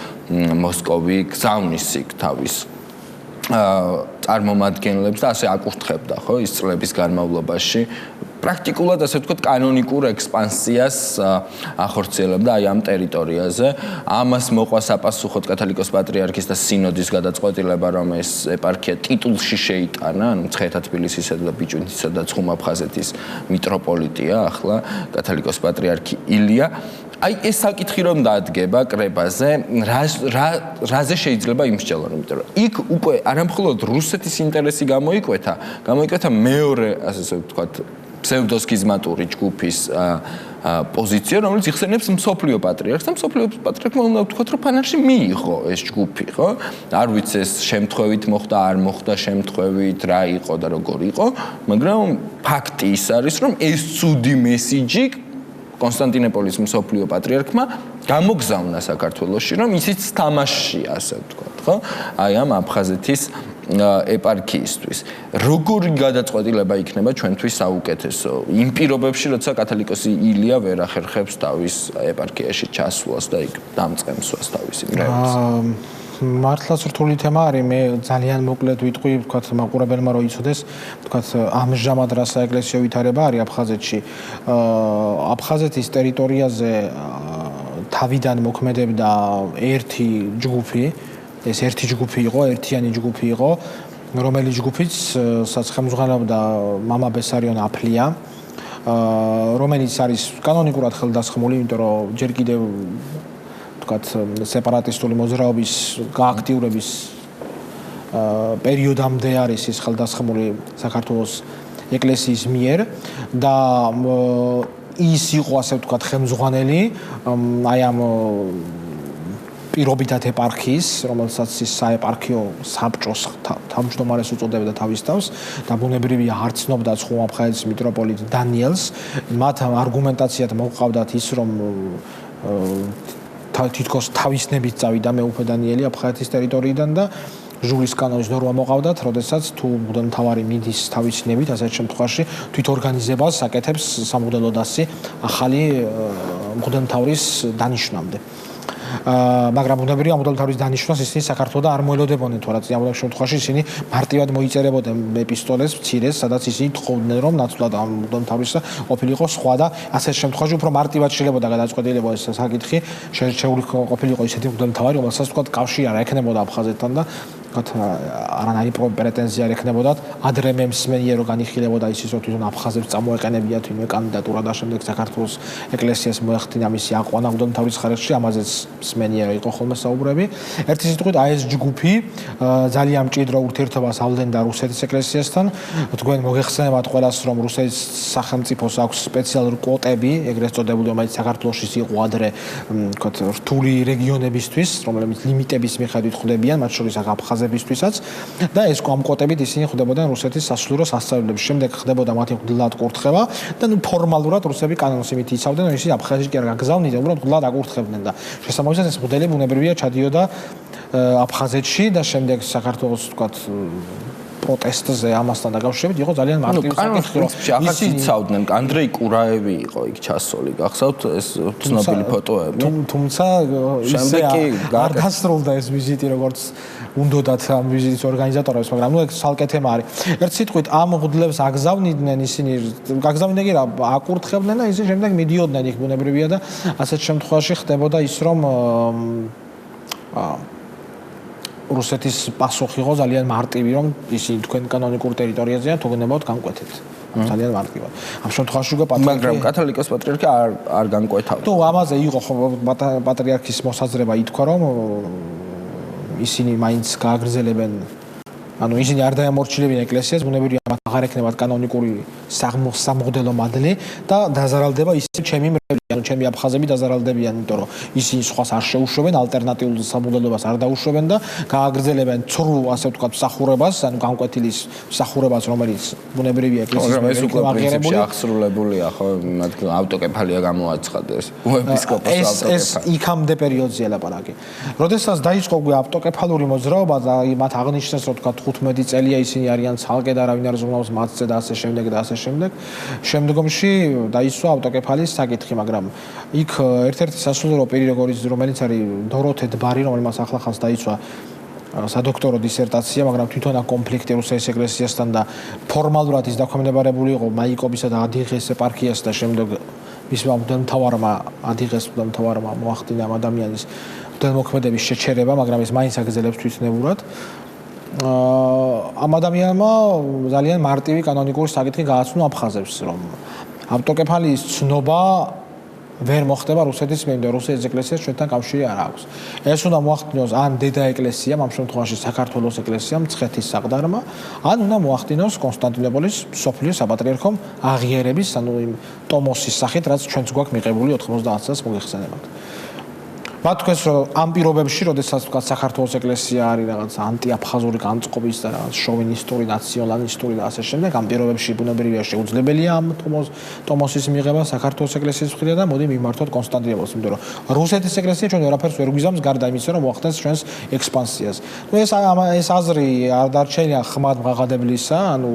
[SPEAKER 1] მოსკოვი გზავნის იქ თავის წარმომადგენლებს და ასე აკურთხებდა ხო ის წლების განმავლობაში პრაქტიკულად ასე ვთქვათ კანონიკურ ექსპანსიას ახორციელებდა აი ამ ტერიტორიაზე. ამას მოყვა საპასუხოდ კათოლიკოს პატრიარქის და სინოდის გადაწყვეტილება, რომ ეს ეპარქია ტიტულში შეიტანა, ანუ მცხეთა თბილისისა და ბიჭვინთისა და ცხუმ-აფხაზეთის მიტროპოლიტია, ახლა კათოლიკოს პატრიარქი ილია. აი ეს საკითხი რომ დადგება კრებაზე, რაზე შეიძლება იმსჯელონ, იმიტომ რომ იქ უკვე არამხოლოდ რუსეთის ინტერესი გამოიკვეთა მეორე, ასე ვთქვათ, ფსევდოსქიზმატური ჯგუფის პოზიცია, რომელიც იხსენებს მსოფლიო პატრიარქს და მსოფლიო პატრიარქმა უნდა ვთქვათ, რომ ფანარში მიიღო ეს ჯგუფი, ხო? არ ვიცი ეს შემთხვევით მოხდა, არ მოხდა შემთხვევით, რა იყო და როგორ იყო, მაგრამ ფაქტი ის არის, რომ ეს ცუდი მესიჯი კონსტანტინოპოლის მსოფლიო პატრიარქმა გამოგზავნა საქართველოში, რომ ისიც თამაშია, ასე ვთქვათ, ხო? აი ამ აფხაზეთის ეპარქიისთვის. როგორი გადაწყვეტილება იქნება ჩვენთვის საუკეთესო? იმ პირობებში, როცა კათოლიკოსი ილია ვერ ახერხებს თავის ეპარქიაში ჩასვლას და იქ დამწყემსვას თავისი მრევლს.
[SPEAKER 2] მართლაც რთული თემა არის. მე ძალიან მოკლედ ვიტყვი, ვთქვათ, მაყურებელმა რომ იცოდეს, ვთქვათ, ამჟამად რა საეკლესიო ვითარება არის აფხაზეთში. აფხაზეთის ტერიტორიაზე თავიდან მოქმედებდა ერთი ჯგუფი, ეს ერთი ჯგუფი იყო, ერთიანი ჯგუფი იყო, რომელიც ჯგუფიც სახელმძღვანელობდა მამა ბესარიონ აფლია, რომელიც არის კანონიკურად ხელდასხმული, იმიტომ რომ ჯერ კიდევ ვთქვათ, სეპარატისტული მოძრაობის გააქტიურების პერიოდამდე არის ის ხელდასხმული საქართველოს ეკლესიის მიერ და ის იყო, ასე ვთქვათ, ხელმძღვანელი აი ამ პირობითად ეპარქიის, რომელსაც ის საეპარქიო საბჭოს თავმჯდომარეს უწოდებდა თავის თავს და ბუნებრივია არ ცნობდა ცხუმ-აფხაზეთის მიტროპოლიტ დანიელს. მათ არგუმენტაციად მოყავდათ ის, რომ თითქოს თავისნებით წავიდა მეუფე დანიელი აფხაზეთის ტერიტორიიდან და ჟულის კანონის ნორმა მოყავდათ, როდესაც თუ მღვდელმთავარი მიდის თავისნებით, ასეთ შემთხვევაში თვითორგანიზებას აკეთებს სამღვდელო დასი ახალი მღვდელმთავრის დანიშვნამდე. მაგრამ ბუნებრივია მღვდელმთავრის დანიშვნას ისინი საქართველოს არ მოელოდებოდნენ, თორემ ამ შემთხვევაში ისინი მარტივად მოიწერებოდნენ ეპისტოლეს მცირეს, სადაც ისინი თხოვდნენ, რომ ნაცვლად ამ მღვდელმთავრისა ყოფილიყო სხვა და ასეთ შემთხვევაში უფრო მარტივად შეიძლება გადაწყვეტილებო ეს საკითხი, შეურჩეული ყოფილიყო ისეთი მღვდელმთავარი, რომელსაც თქვა კავშირი არ ექნებოდა აფხაზეთთან და არანაირი პრეტენზია არ ექნებოდათ. ადრე მე მსმენია რომ განიხილებოდა ისიც რომ თვითონ აფხაზებს წამოეყენებია თვითონ კანდიდატურა და შემდეგ საქართველოს ეკლესიას მოეხდინა მისი აყვანა მღვდელმთავრის ხარისხში, ამაზეც მსმენია რომ იყო ხოლმე საუბრები. ერთი სიტყვით აი ეს ჯგუფი ძალიან მჭიდრო ურთიერთობას ავლენდა რუსეთის ეკლესიასთან. თქვენ მოგეხსენებათ ყველას რომ რუსეთის სახელმწიფოს აქვს სპეციალური კვოტები, ეგრეთ წოდებული, რომელიც საქართველოში იყო ადრე, ვთქვათ, რთული რეგიონებისთვის, რომლებიც ლიმიტების მიხედვით ხვდებიან, მათ შორის აფხაზებისთვისაც და ეს კვოტებით ისინი ხვდებოდნენ რუსეთის სასულიერო სასწავლებლებში. შემდეგ ხდებოდა მათი მღვდლად კურთხევა და ფორმალურად რუსები კანონს იმით იცავდნენ, რომ ისინი აფხაზეთში კი არ გაგზავნიდნენ, უბრალოდ მღვდლად აკურთხებდნენ და შესაბამისად ეს მღვდელი ბუნებრივია ჩადიოდა აფხაზეთში და შემდეგ საქართველოს, ვთქვათ, პროტესტზე ამასთან დაკავშირებით იყო ძალიან მარტივი საკითხი, რომ
[SPEAKER 1] ახაც იცავდნენ, ანდრეი კურაევი იყო იქ ჩასული, გახსოვთ ეს ცნობილი ფოტოები.
[SPEAKER 2] თუმცა ისე არ გასრულდა ეს ვიზიტი, როგორც უნდათ ამ ვიზიტის ორგანიზატორებს, მაგრამ ნუ ეგ ცალკე თემა არის. ერთ სიტყვით ამ ღუდლებს აგზავნიდნენ ისინი, აგზავნიდნენ კი რა, აკურთხებდნენ და ისინი შემდეგ მიდიოდნენ იქ ბუნებრივია და ასეთ შემთხვევაში ხდებოდა ის, რომ რუსეთის პასუხი იყო ძალიან მარტივი, რომ ისინი თქვენ კანონიკურ ტერიტორიაზეა თუ გნებავთ განკვეთეთ. ძალიან მარტივად. ამ შემთხვევაში უკვე
[SPEAKER 1] მაგრამ კათოლიკოს პატრიარქი არ განკვეთავდა.
[SPEAKER 2] თუ ამაზე იყო პატრიარქის მოსაზრება ითქვა, რომ ისინი მაინც გააგრძელებენ ანუ ისინი არ დაემორჩილებიან ეკლესიას, ბუნებრივია მათ აღარ ექნებათ კანონიკური სამღვდელო მადლი და დაზარალდება ისე ჩემი მრევლი, ანუ ჩემი აფხაზები დაზარალდებიან, იმიტომ რომ ისინი სხვას არ შეუშვებენ, ალტერნატიულ სამღვდელობას არ დაუშვებენ და გააგრძელებენ ცრუ, ასე ვთქვათ, მსახურებას, ანუ განკვეთილის მსახურებას, რომელიც ბუნებრივია ეკლესიის
[SPEAKER 1] მერე აღიარებული, აღსრულებულია, ხო, მათ ავტოკეფალია გამოაცხადეს. უეპისკოპოსი ავტოკეფალია.
[SPEAKER 2] ეს იქამდე პერიოდზე ელაპარაკე. როდესაც დაიწყო ავტოკეფალური მოძრაობა და მათ აღნიშნეს, რომ თქვა 15 წელია ისინი არიან ცალკე და არავინ არ ზღუნავს მათზე და ასე შემდეგ და ასე შემდეგ. შემდგომში დაისვა ავტოკეფალის საკითხი, მაგრამ იქ ერთ-ერთი სასულიერო პირი რომელიც არის დოროთე დბარი, რომელმაც ახლახანს დაიცვა სადოქტორო დისერტაცია, მაგრამ თვითონ აქ კონფლიქტი რუსეთის ეკლესიასთან და ფორმალურად ის დაქვემდებარებული იყო მაიკობისა და ადიღეს ეპარქიას და შემდეგ მისმა მღვდელმთავარმა ადიღეს მღვდელმთავარმა მოახდინა ამ ადამიანის მღვდელმოქმედების შეჩერება, მაგრამ ეს მაინც აგრძელებს თვითნებურად. ამ ადამიანმა ძალიან მარტივი კანონიკური საკითხი გააცნო აფხაზებს, რომ ავტოკეფალიის ცნობა ვერ მოხდება რუსეთის მიერ, რუსეთის ეკლესიას ჩვენთან კავშირი არ აქვს. ეს უნდა მოახდინოს ან დედა ეკლესიამ, ამ შემთხვევაში საქართველოს ეკლესიამ, მცხეთის საყდარმა, ან უნდა მოახდინოს კონსტანტინოპოლის სოფლიო საპატრიარქომ აღიარების, ანუ იმ ტომოსის სახით, რაც ჩვენც გვაქვს მიღებული 90 წელს მოგეხსენებათ. მათ თქვენს რომ ამ პირობებში, როდესაც თქვა საქართველოს ეკლესია არის რაღაც ანტიაფხაზური განწყობის და რაღაც შოვინისტური, ნაციონალისტური და ასე შემდეგ, ამ პირობებში ბუნებრივია შეუძლებელია ამ ტომოსის მიღება საქართველოს ეკლესიის მხრიდან და მოდი მიმართოთ კონსტანტინოპოლს, იმიტომ რომ რუსეთის ეკლესია ჩვენ ვერაფერს ვერ გვიზამს გარდა იმისა, რომ მოახდენს ჩვენს ექსპანსიას. ნუ ეს აზრი არ დარჩენია ხმად მაღადებლისა, ანუ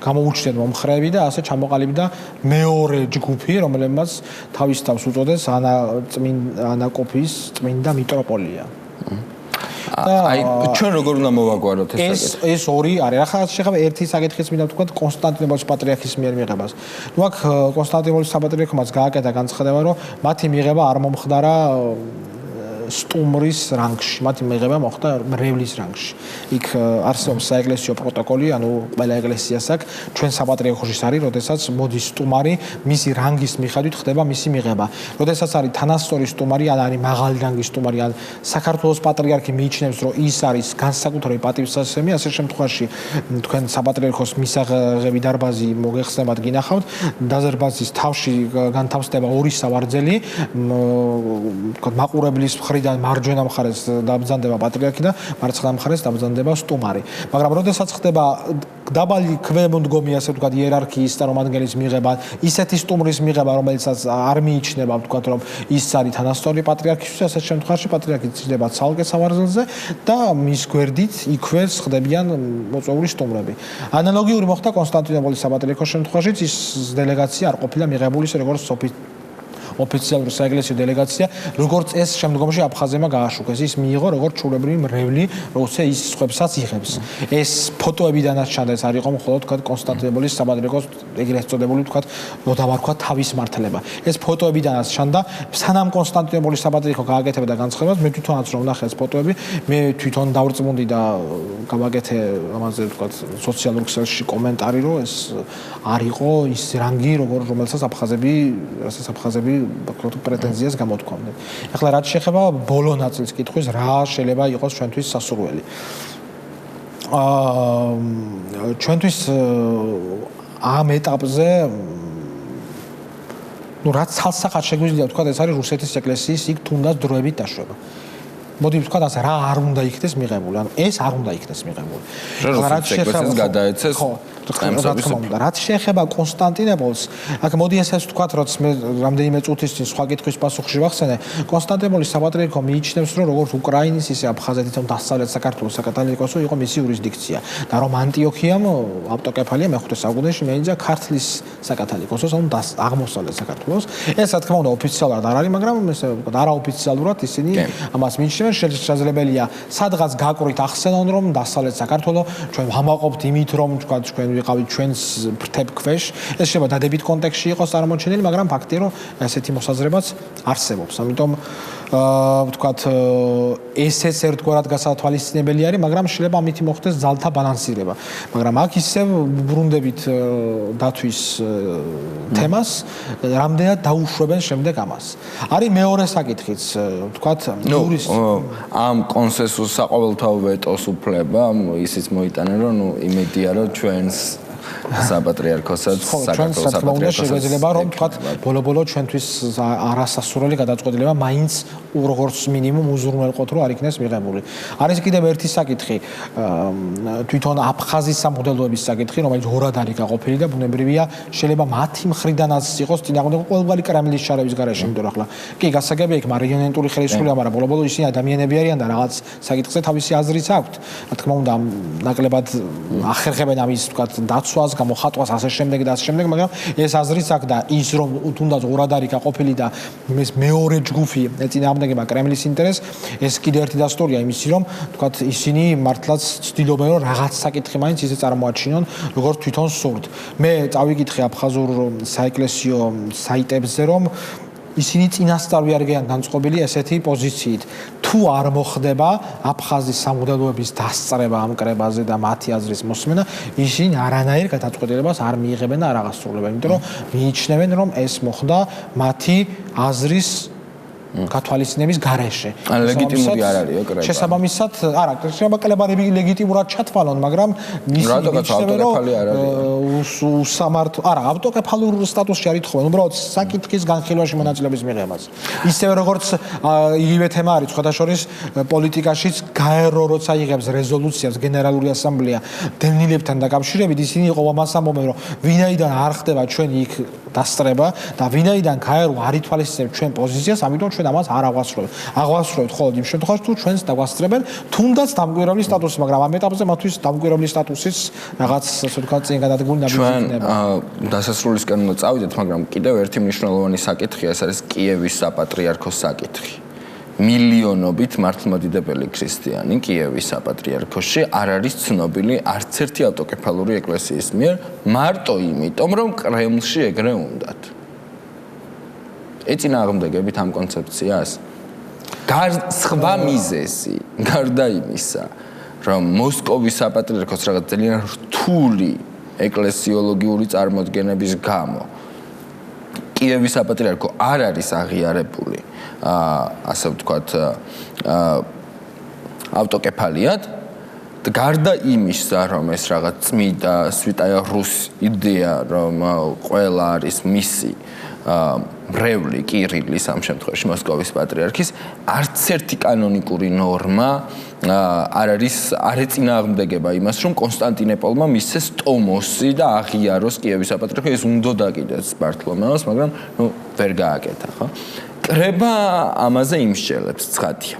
[SPEAKER 2] გამოუჩნდნენ მომხრეები და ასე ჩამოყალიბდა მეორე ჯგუფი, რომელმაც თავის თავს უწოდეს ანაკოფის წმინდა მიტროპოლია.
[SPEAKER 1] აი ჩვენ როგორ უნდა მოვაგვაროთ ეს საკითხი?
[SPEAKER 2] ეს ორი არის. ახლა შეხება ერთი საკითხიც მინდა ვთქვა კონსტანტინოპოლის პატრიარქის მიერ მიღებას. ნუ აქ კონსტანტინოპოლის საპატრიარქომაც გააკეთა განცხადება, რომ მათი მიღება არ მომხდარა სტუმრის რანგში, მათი მიღება მოხდა მრევლის რანგში. იქ არსებობს საეკლესიო პროტოკოლი, ანუ ყველა ეკლესიას აქვს, ჩვენ საპატრიარქოში არის, როდესაც მოდის სტუმარი, მისი რანგის მიხედვით ხდება მისი მიღება. როდესაც არის თანასწორი სტუმარი, ან არის მაღალი რანგის სტუმარი, ან საქართველოს პატრიარქი მიიჩნევს, რომ ის არის განსაკუთრებული პატივსაცემი, ასე შემთხვევაში თქვენ საპატრიარქოს მისაღები დარბაზი მოგეხსენებათ, გინახავთ, დარბაზის თავში განთავსდება ორი სავარძელი, თქვა მაყურებლის მხრიდან მარჯვენა მხარეს დაბრძანდება პატრიარქი და მარცხენა მხარეს დაბრძანდება სტუმარი. მაგრამ როდესაც ხდება დაბალი ქვემოდგომი, ასე ვთქვათ, იერარქიის წარმომადგენლის მიღება, ისეთი სტუმრის მიღება, რომელიცაც არ მიიჩნევა, ვთქვათ, რომ ის არის თანასწორი პატრიარქისთვის, ასეთ შემთხვევაში პატრიარქი ცდილდება ცალკე სავარძელზე და მის გვერდით იქვე ხდებიან მოწვეული სტუმრები. ანალოგიური მოხდა კონსტანტინოპოლის საპატრიარქოს შემთხვევაშიც, ის დელეგაცია არ ყოფილა მიღებული როგორც ოფიციალური საეკლესიო დელეგაცია, როგორც ეს შემდგომში აფხაზებმა გააშუქეს. ის მიიღო როგორც ჩვეულებრივი მრევლი, როცა ის სხვებსაც იღებს. ეს ფოტოებიდანაც ჩანდა, ეს არ იყო მხოლოდ თქვა კონსტანტინოპოლის საპატრიარქოს ეგრეთ წოდებული თქვა მოდამარქვა თავის მართლება. ეს ფოტოებიდანაც ჩანდა, სანამ კონსტანტინოპოლის საპატრიარქო გააკეთებდა განცხადებას, მე თვითონაც რომ ნახე ეს ფოტოები, მე თვითონ დავწმუნდი და გავაკეთე ამაზე თქვა სოციალურ ქსელში კომენტარი, რომ ეს არ იყო ის რანგი, რომელსაც აფხაზები პრეტენზიას გამოთქვამდნენ. ახლა რაც შეეხება ბოლო ნაწილს კითხვის, რა შეიძლება იყოს ჩვენთვის სასურველი. ჩვენთვის ამ ეტაპზე რაც ცალსახად შეგვიძლია ვთქვა, ეს არის რუსეთის ეკლესიის იქ თუნდაც დროებით დაშვება. მოდი ვთქვა, ასე რა არ უნდა იქნეს მიღებული, ანუ ეს არ უნდა იქნეს მიღებული.
[SPEAKER 1] რაც შეეხება გადაეცეს
[SPEAKER 2] რაც შეეხება კონსტანტინოპოლს, აქ მოდი ესეც ვთქვათ, როცა მე რამდენიმე წუთის წინ სხვა კითხვის პასუხში ვახსენე, კონსტანტინოპოლის საპატრიარქო მიიჩნევს, რომ როგორც უკრაინის, ისე აფხაზეთის და დასავლეთ საქართველოს საკათოლიკოსო იყო მისი იურისდიქცია და რომ ანტიოქიამ ავტოკეფალია მეხუთე საუკუნეში მეიძა ქართლის საკათოლიკოსოს, ანუ აღმოსავლეთ საქართველოს. ეს რა თქმა უნდა ოფიციალურად არ არის, მაგრამ ესე ვთქვათ, არაოფიციალურად ისინი ამას მიიჩნევენ. შესაძლებელია სადღაც გაკვირით ახსენონ, რომ დასავლეთ საქართველოს ჩვენ ვამაყობთ იმით, რომ თქვათ ჩვენ ვიყავით ჩვენს ფრთებქვეშ. ეს შეიძლება დადებით კონტექსტში იყოს წარმოჩენილი, მაგრამ ფაქტია, რომ ესეთი მოსაზრებაც არსებობს. ამიტომ ვთქვათ, ესეც ერთგვარად გასათვალისწინებელი არის, მაგრამ შეიძლება ამით მოხდეს ძალთა ბალანსირება. მაგრამ აქ ისევ ბრუნდებით დათვის თემას, რამდენად დაუშვებენ შემდეგ ამას. არის მეორე საკითხიც, ვთქვათ,
[SPEAKER 1] ამ კონსენსუსს საყოველთაო ვეტოს უფლება ისიც მოიტანა, რომ იმედია, რომ ჩვენს საპატრიარქოსაც საქართველოს საპატრიარქოსაც
[SPEAKER 2] შეიძლება რომ ვთქვათ ბოლო-ბოლო ჩვენთვის არასასურველი გადაწყვეტილება მაინც როგორც მინიმუმ უზრუნველყოთ რომ არ იქნეს მიღებული. არის კიდევ ერთი საკითხი, თვითონ აფხაზის სამღვდელოების საკითხი, რომელიც ორად არის გაყოფილი და ბუნებრივია შეიძლება მათი მხრიდანაც იყოს წინააღმდეგ ყოველგვარი კრემლის ჩარევის გარეშე, იმიტომ რომ ახლა კი გასაგებია იქ მარიონეტული ხელისუფლება, მაგრამ ბოლო-ბოლო ისინი ადამიანები არიან და რაღაც საკითხზე თავისი აზრიც აქვთ. რა თქმა უნდა, ნაკლებად ახერხებენ ამის ვთქვათ დაცვას, გამოხატვას ასე შემდეგ და ასე შემდეგ, მაგრამ ეს აზრიც აქვს და ის რომ თუნდაც ორად არის გაყოფილი და ეს მეორე ჯგუფი ეწინააღმდეგება კრემლის ინტერესს, ეს კიდევ ერთი დასტურია იმისი, რომ თქვათ ისინი მართლაც ცდილობენ რომ რაღაც საკითხი მაინც ისე წარმოაჩინონ, როგორც თვითონ სურთ. მე წავიკითხე აფხაზურ საეკლესიო საიტებზე, რომ ისინი წინასწარ ვიარგიან განწყობილი ესეთი პოზიციით. თუ არ მოხდება აფხაზის სამღვდელოების დასწრება ამ კრებაზე და მათი აზრის მოსმენა, ისინი არანაირ გადაწყვეტილებას არ მიიღებენ და არ აღასრულებენ, იმიტომ რომ მიიჩნევენ, რომ ეს მოხდა მათი აზრის გათვალისწინების გარეშე.
[SPEAKER 1] ლეგიტიმური არ არისო კრება.
[SPEAKER 2] შესაბამისად, არა, შეიძლება კლებარები ლეგიტიმურად ჩათვალონ, მაგრამ ისინი მიიჩნევენ, რომ უსამართლო, არა, ავტოკეფალურ სტატუსში არ ითხოვენ, უბრალოდ საკითხის განხილვაში მონაწილეობის მიღებას. ისევე როგორც იგივე თემა არის სხვადასხვა პოლიტიკაშიც, გაერო როცა იღებს რეზოლუციას გენერალური ასამბლეა დევნილებთან დაკავშირებით, ისინი იყო ამას ამბობენ, რომ ვინაიდან არ ხდება ჩვენი იქ დასწრება და ვინაიდან გაერო არ ითვალისწინებს ჩვენ პოზიციას, ამიტომ ჩვენ ამას არ აღვასრულებთ. აღვასრულებთ მხოლოდ იმ შემთხვევაში, თუ ჩვენს დაგვასწრებენ თუნდაც დამკვირვებლის სტატუსი, მაგრამ ამ ეტაპზე მათთვის დამკვირვებლის სტატუსის რაღაც ასე ვთქვათ წინ გადადგმული ნაბიჯი იქნება.
[SPEAKER 1] ჩვენ დასასრულისკენ უნდა წავიდეთ, მაგრამ კიდევ ერთი მნიშვნელოვანი საკითხია, ეს არის კიევის საპატრიარქოს საკითხი. მილიონობით მართლმადიდებელი ქრისტიანი კიევის საპატრიარქოში არ არის ცნობილი არც ერთი ავტოკეფალური ეკლესიის მიერ, მარტო იმიტომ, რომ კრემლში ეგრე უნდათ. ეწინააღმდეგებით ამ კონცეფციას. სხვა მიზეზი, გარდა იმისა, რომ მოსკოვის საპატრიარქოს რაღაც ძალიან რთული ეკლესიოლოგიური წარმოდგენების გამო კიევის საპატრიარქო არ არის აღიარებული ასე ვთქვათ ავტოკეფალიად და გარდა იმისა, რომ ეს რაღაც წმიდა სვიტაია რუს იდეა, რომ ყველა არის მისი მრევლი კირილის ამ შემთხვევაში მოსკოვის პატრიარქის, არც ერთი კანონიკური ნორმა არ ეწინააღმდეგება იმას, რომ კონსტანტინოპოლმა მისცეს ტომოსი და აღიაროს კიევის საპატრიარქო, ეს უნდა დაკიდეს ბართლომეოს, მაგრამ ვერ გააკეთა, ხო? კრება ამაზე იმსჯელებს, ცხადია.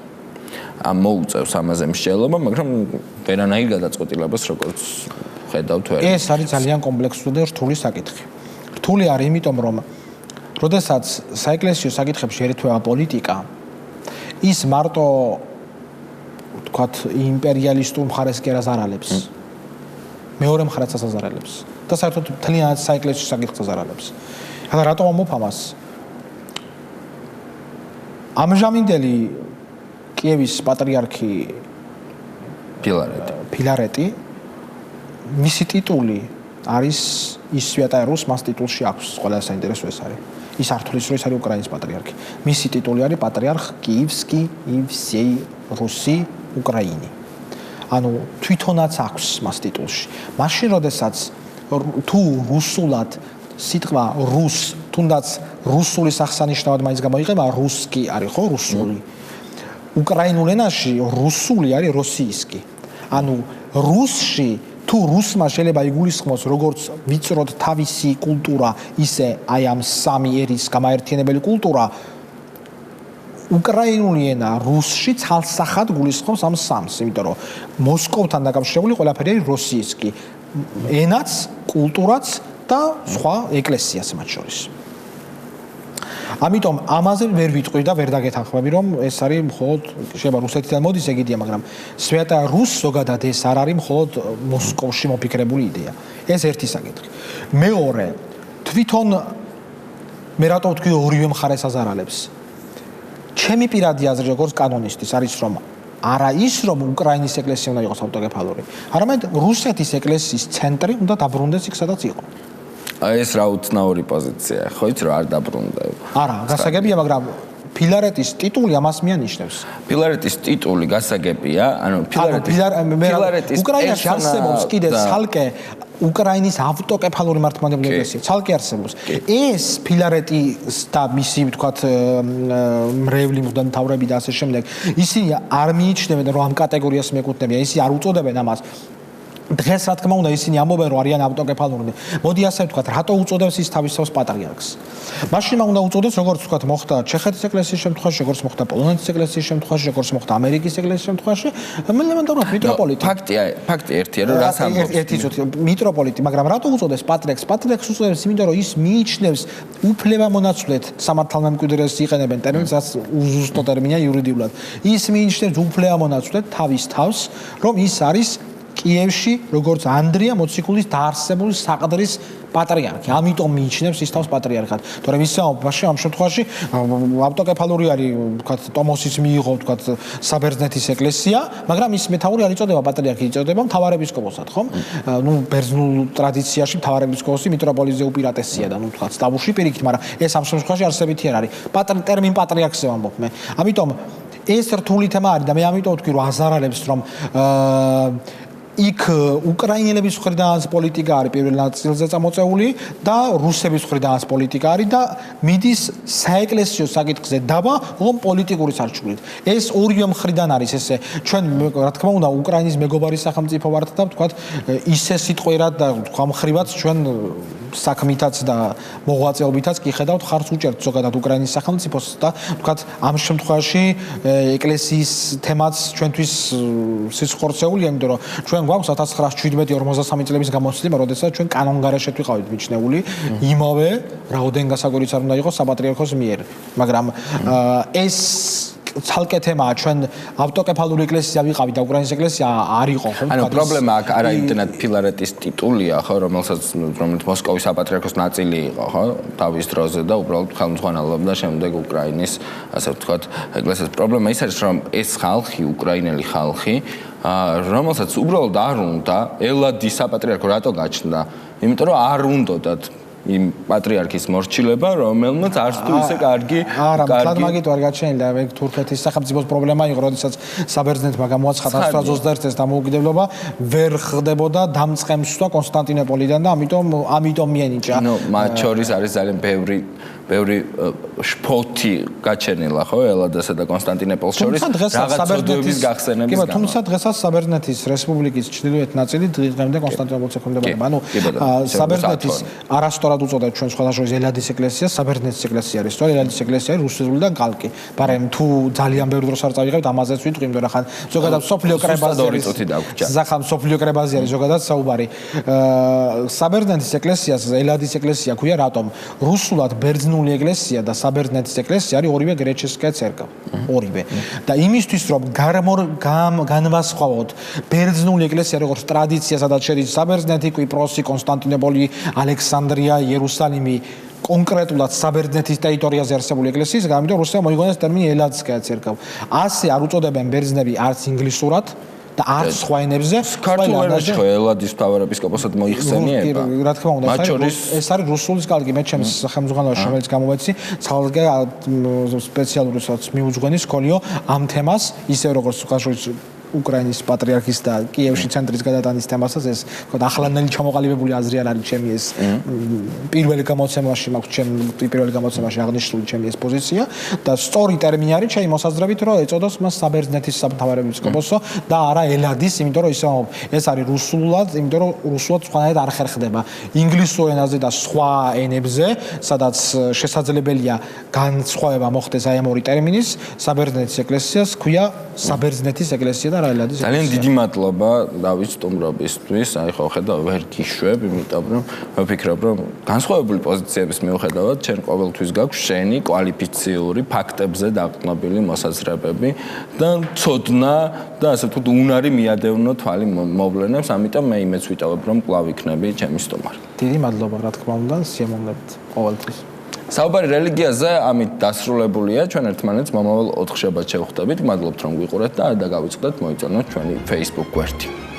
[SPEAKER 1] მოუწევს ამაზე მსჯელობა, მაგრამ ვერანაირ გადაწყვეტილებას როგორც ხედავთ ვერ.
[SPEAKER 2] ეს არის ძალიან კომპლექსური და რთული საკითხი. რთული არის იმიტომ, რომ როდესაც საეკლესიო საკითხებში ერეთვება პოლიტიკა, ის მარტო ვთქვათ იმპერიალისტურ მხარეს კი არ აზარალებს. მეორე მხარესაც აზარალებს და საერთოდ მთლიანად საეკლესიო საკითხს აზარალებს. ახლა რატომ ამბობ ამას? ამჟამინდელი კიევის პატრიარქი ფილარეტი მისი ტიტული არის ის სვიატაია რუს, მას ტიტულში აქვს ყველა საინტერესო ეს არის. ის არ თulis რომ ის არის უკრაინის პატრიარქი. მისი ტიტული არის პატრიარქ კიევსკი ივსეი რუსი უკრაინი. ანუ თვითონაც აქვს მას ტიტულში. მაშინ როდესაც თუ რუსულად სიტყვა რუს თუნდაც რუსული სახსანიშნავად მაინც გამოიყენება, რუსკი არის ხო რუსული. უკრაინულ ენაში რუსული არის როსიისკი. ანუ რუსში თუ რუსმა შეიძლება იგულისხმოს როგორც ვიწროდ თავისი კულტურა, ისე აი ამ სამი ერის გამაერთიანებელი კულტურა, უკრაინული ენა რუსში ცალსახად გულისხმობს ამ სამს, იმიტომ რომ მოსკოვთან დაკავშირებული ყველაფერი არის რუსიისკი. ენაც, კულტურაც და სხვა ეკლესიას მათ შორის. ამიტომ ამაზე ვერ ვიტყვი და ვერ დაგეთანხმები, რომ ეს არის მხოლოდ შეიძლება რუსეთიდან მოდის ეგ იდეა, მაგრამ სვეტა რუს ზოგადად ეს არ არის მხოლოდ მოსკოვში მოფიქრებული იდეა. ეს ერთი საკითხი. მეორე, თვითონ მე რატო ვთქვი ორივე მხარეს აზარალებს. ჩემი პირადი აზრი როგორც კანონისტის არის, რომ არა ის, რომ უკრაინის ეკლესია უნდა იყოს ავტოკეფალური, არამედ რუსეთის ეკლესიის ცენტრი უნდა დაბრუნდეს იქ, სადაც იყო.
[SPEAKER 1] ეს რა უცნაური პოზიციაა, ხო იცი რა არ დაბრუნდა.
[SPEAKER 2] არა, გასაგებია, მაგრამ ფილარეტის ტიტული ამას მიანიშნებს.
[SPEAKER 1] ფილარეტის ტიტული გასაგებია, ანუ ფილარეტის
[SPEAKER 2] უკრაინაში არსებობს კიდე ცალკე უკრაინის ავტოკეფალური მართლმადიდებელი ეკლესია, ცალკე არსებობს. ეს ფილარეტის და მისი, ვთქვათ, მრევლი მღვდელმთავრები და ასე შემდეგ, ისინი არ მიიჩნევენ, რომ ამ კატეგორიას მიეკუთვნებიან, ისინი არ უწოდებენ ამას. დღეს რა თქმა უნდა ისინი ამბობენ რომ არიან ავტოკეფალური. მოდი ასე ვთქვათ, რატო უწოდებს ის თავისავს პატრიარქს? მაშინ უნდა უწოდეს როგორც ვთქვათ მოხდა ჩეხეთის ეკლესიის შემთხვევაში, როგორც მოხდა პოლონეთის ეკლესიის შემთხვევაში, როგორც მოხდა ამერიკის ეკლესიის შემთხვევაში, ელემენტარულად მიტროპოლიტი.
[SPEAKER 1] ფაქტი ერთია რომ რას ამბობს.
[SPEAKER 2] ერთი მიტროპოლიტი, მაგრამ რატო უწოდეს პატრიარქს? პატრიარქს უწოდებს იმიტომ რომ ის მიიჩნევს უფლებამონაცვლედ სამართალმემკვიდრეს იყენებენ ტერმინს, რაც უზუსტო ტერმინია იურიდიულად. ის მიიჩნევს უფლებამონაცვლედ თავის თავს, რომ ის არის კიევში როგორც ანდრია მოციქულის დაარსებული საყდრის პატრიარქი. ამიტომ მიიჩნევს ის თავს პატრიარქად. თორემ ისე ამ შემთხვევაში ავტოკეფალური არის, ვთქვათ, ტომოსის მიიღო, ვთქვათ, საბერძნეთის ეკლესია, მაგრამ ის მეთაური არ იწოდება პატრიარქი, იწოდება მთავარეპისკოპოსად, ხომ? ნუ ბერძნულ ტრადიციაში მთავარეპისკოპოსი მიტროპოლიტზე უპირატესია და ნუ ვთქვათ, სტაბურში პირიქით, მაგრამ ეს ამ შემთხვევაში არსებითი არ არის. ტერმინ პატრიარქზე ვამბობ მე. ამიტომ ეს რთული თემა არის და მე ამიტომ ვთქვი, რომ აზარალებს, რომ იქ უკრაინელების მხრიდანაც პოლიტიკა არის პირველ ნაწილზე წამოწეული და რუსების მხრიდანაც პოლიტიკა არის და მიდის საეკლესიო საკითხზე დაბა, რომ პოლიტიკური სარჩულით. ეს ორივე მხრიდან არის ესე. ჩვენ რა თქმა უნდა უკრაინის მეგობარი სახელმწიფო ვართ და ვთქვათ, ისე სიტყვერად და ამ ხრივაც ჩვენ საქმითაც და მოღვაწეობითაც კი ხედავთ ხარს უჭერთ ზოგადად უკრაინის სახელმწიფოს და ვთქვათ, ამ შემთხვევაში ეკლესიის თემაც ჩვენთვის სიცხორცეულია, იმიტომ რომ ჩვენ გვაქვს 1917-53 წლების გამოცდილება, როდესაც ჩვენ კანონგარეშეთ ვიყავით მიჩნეული, იმავე რაოდენ გასაგორიც არ უნდა იყოს საპატრიარქოს მიერ. მაგრამ ეს ცალკე თემაა, ჩვენ ავტოკეფალური ეკლესია ვიყავით და უკრაინის ეკლესია არ იყო, ხო?
[SPEAKER 1] ანუ პრობლემა აქ არა იმდენად ფილარეტის ტიტულია, ხო, რომელიც მოსკოვის საპატრიარქოს ნაწილი იყო, ხო, თავის დროზე და უბრალოდ ხელმძღვანელობდა შემდეგ უკრაინის, ასე ვთქვათ, ეკლესიას. პრობლემა ის არის, რომ ეს ხალხი, უკრაინელი ხალხი, რომელსაც უბრალოდ არ უნდა ელადის საპატრიარქო რატო გაჩნდა? იმიტომ რომ არ უნდათ იმ პატრიარქის მორჩილება, რომელმაც არც თუ ისე კარგი
[SPEAKER 2] არა, მაგით არ გაჩენილა, მე თურქეთის სახელმწიფოს პრობლემა იყო, როდესაც საბერძნეთმა გამოაცხადა 1921 წელს დამოუკიდებლობა, ვერ ხდებოდა დამწყემსვა კონსტანტინოპოლიდან და ამიტომ მიენიჭა.
[SPEAKER 1] მათ შორის არის ძალიან ბევრი შფოთი გაჩენილა, ხო, ელადასა და კონსტანტინოპოლს შორის რაღაც ცოდვების გახსენების გამო.
[SPEAKER 2] თუმცა დღესაც საბერძნეთის რესპუბლიკის ჩრდილოეთ ნაწილი დღემდე კონსტანტინოპოლს ექვემდებარება. ანუ საბერძნეთის არასწორად უწოდებს ჩვენ სხვადასხვა ელადის ეკლესიას, საბერძნეთის ეკლესია არის, სწორედ ელადის ეკლესია არის რუსულიდან კალკი. მაგრამ თუ ძალიან ბევრი დროს არ წავიღებთ, ამაზეც ვიტყვი, იმიტომ რომ ხან ზოგადად სოფლიო კრებაზე არის. ზახან სოფლიო კრებაზე არის ზოგადად საუბარი. საბერძნეთის ეკლესიას ელადის ეკლესია ქვია, რატომ? რუსულად ბერძნული ეკლესია და საბერძნეთის ეკლესია არის ორივე გრეჩესკია церковь. ორივე. და იმისთვის რომ განვასხვაოთ ბერძნული ეკლესია როგორც ტრადიცია, სადაც შედის საბერძნეთი, კვიპროსი, კონსტანტინოპოლი, ალექსანდრია, იერუსალიმი, კონკრეტულად საბერძნეთის ტერიტორიაზე არსებული ეკლესიის, ამიტომ რუსებმა მოიგონეს ტერმინი ელადსკაია церковь. ასე არ უწოდებენ ბერძნები არც ინგლისურად და არც სხვა ენებზე.
[SPEAKER 1] ქართულენაში ხო ელადის მთავარეპისკოპოსად მოიხსენიება.
[SPEAKER 2] რა თქმა უნდა, ეს არის რუსულის კალკი, მე ჩემს სახელმძღვანელობაში, რომელიც გამოვეცი, ცალკე სპეციალურისაც მიუძღვენი სკოლიო ამ თემას, ისე როგორც ხაშურის უკრაინის პატრიარქის და კიევში ცენტრის გადატანის თემასაც ეს თქო ახლანდელი ჩამოყალიბებული აზრი არ არის ჩემი ეს პირველი გამოცემაში მაქვს ჩემი პირველი გამოცემაში აღნიშნული ჩემი ეს პოზიცია და სწორი ტერმინი არის ჩემი მოსაზრებით რომ ეწოდოს მას საბერძნეთის სამთავარეპისკოპოსო და არა ელადის იმიტომ რომ ეს არის რუსულად იმიტომ რომ რუსულად სხვანაირად არ ხერხდება ინგლისურ ენაზე და სხვა ენებზე სადაც შესაძლებელია განსხვავება მოხდეს აი ამ ორი ტერმინის საბერძნეთის ეკლესიას ქვია საბერძნეთის ეკლესია და რა ელადის
[SPEAKER 1] ძალიან დიდი მადლობა დავით სტუმრობისთვის აი ხო ხედავ ვერ გიშვებ იმიტომ რომ ვფიქრობ რომ განსხვავებული პოზიციების მიუხედავად ჩვენ ყოველთვის გაქვს შენი კვალიფიციური ფაქტებზე დაყრდნობილი მოსაზრებები და ცოდნა და ასე ვთქვით უნარი მიადევნო თვალი მოვლენებს ამიტომ მე იმეც ვიტოვებ რომ კვლავ იქნები ჩემი სტუმარი
[SPEAKER 2] დიდი მადლობა რა თქმა უნდა სიამოვნებთ ყოველთვის
[SPEAKER 1] საუბარი რელიგიაზე ამით დასრულებულია ჩვენ ერთმანეთს მომავალ 4 შაბათს შევხვდებით მადლობთ რომ გვიყურეთ და გავიწყდეთ მოიწონოთ ჩვენი Facebook გვერდი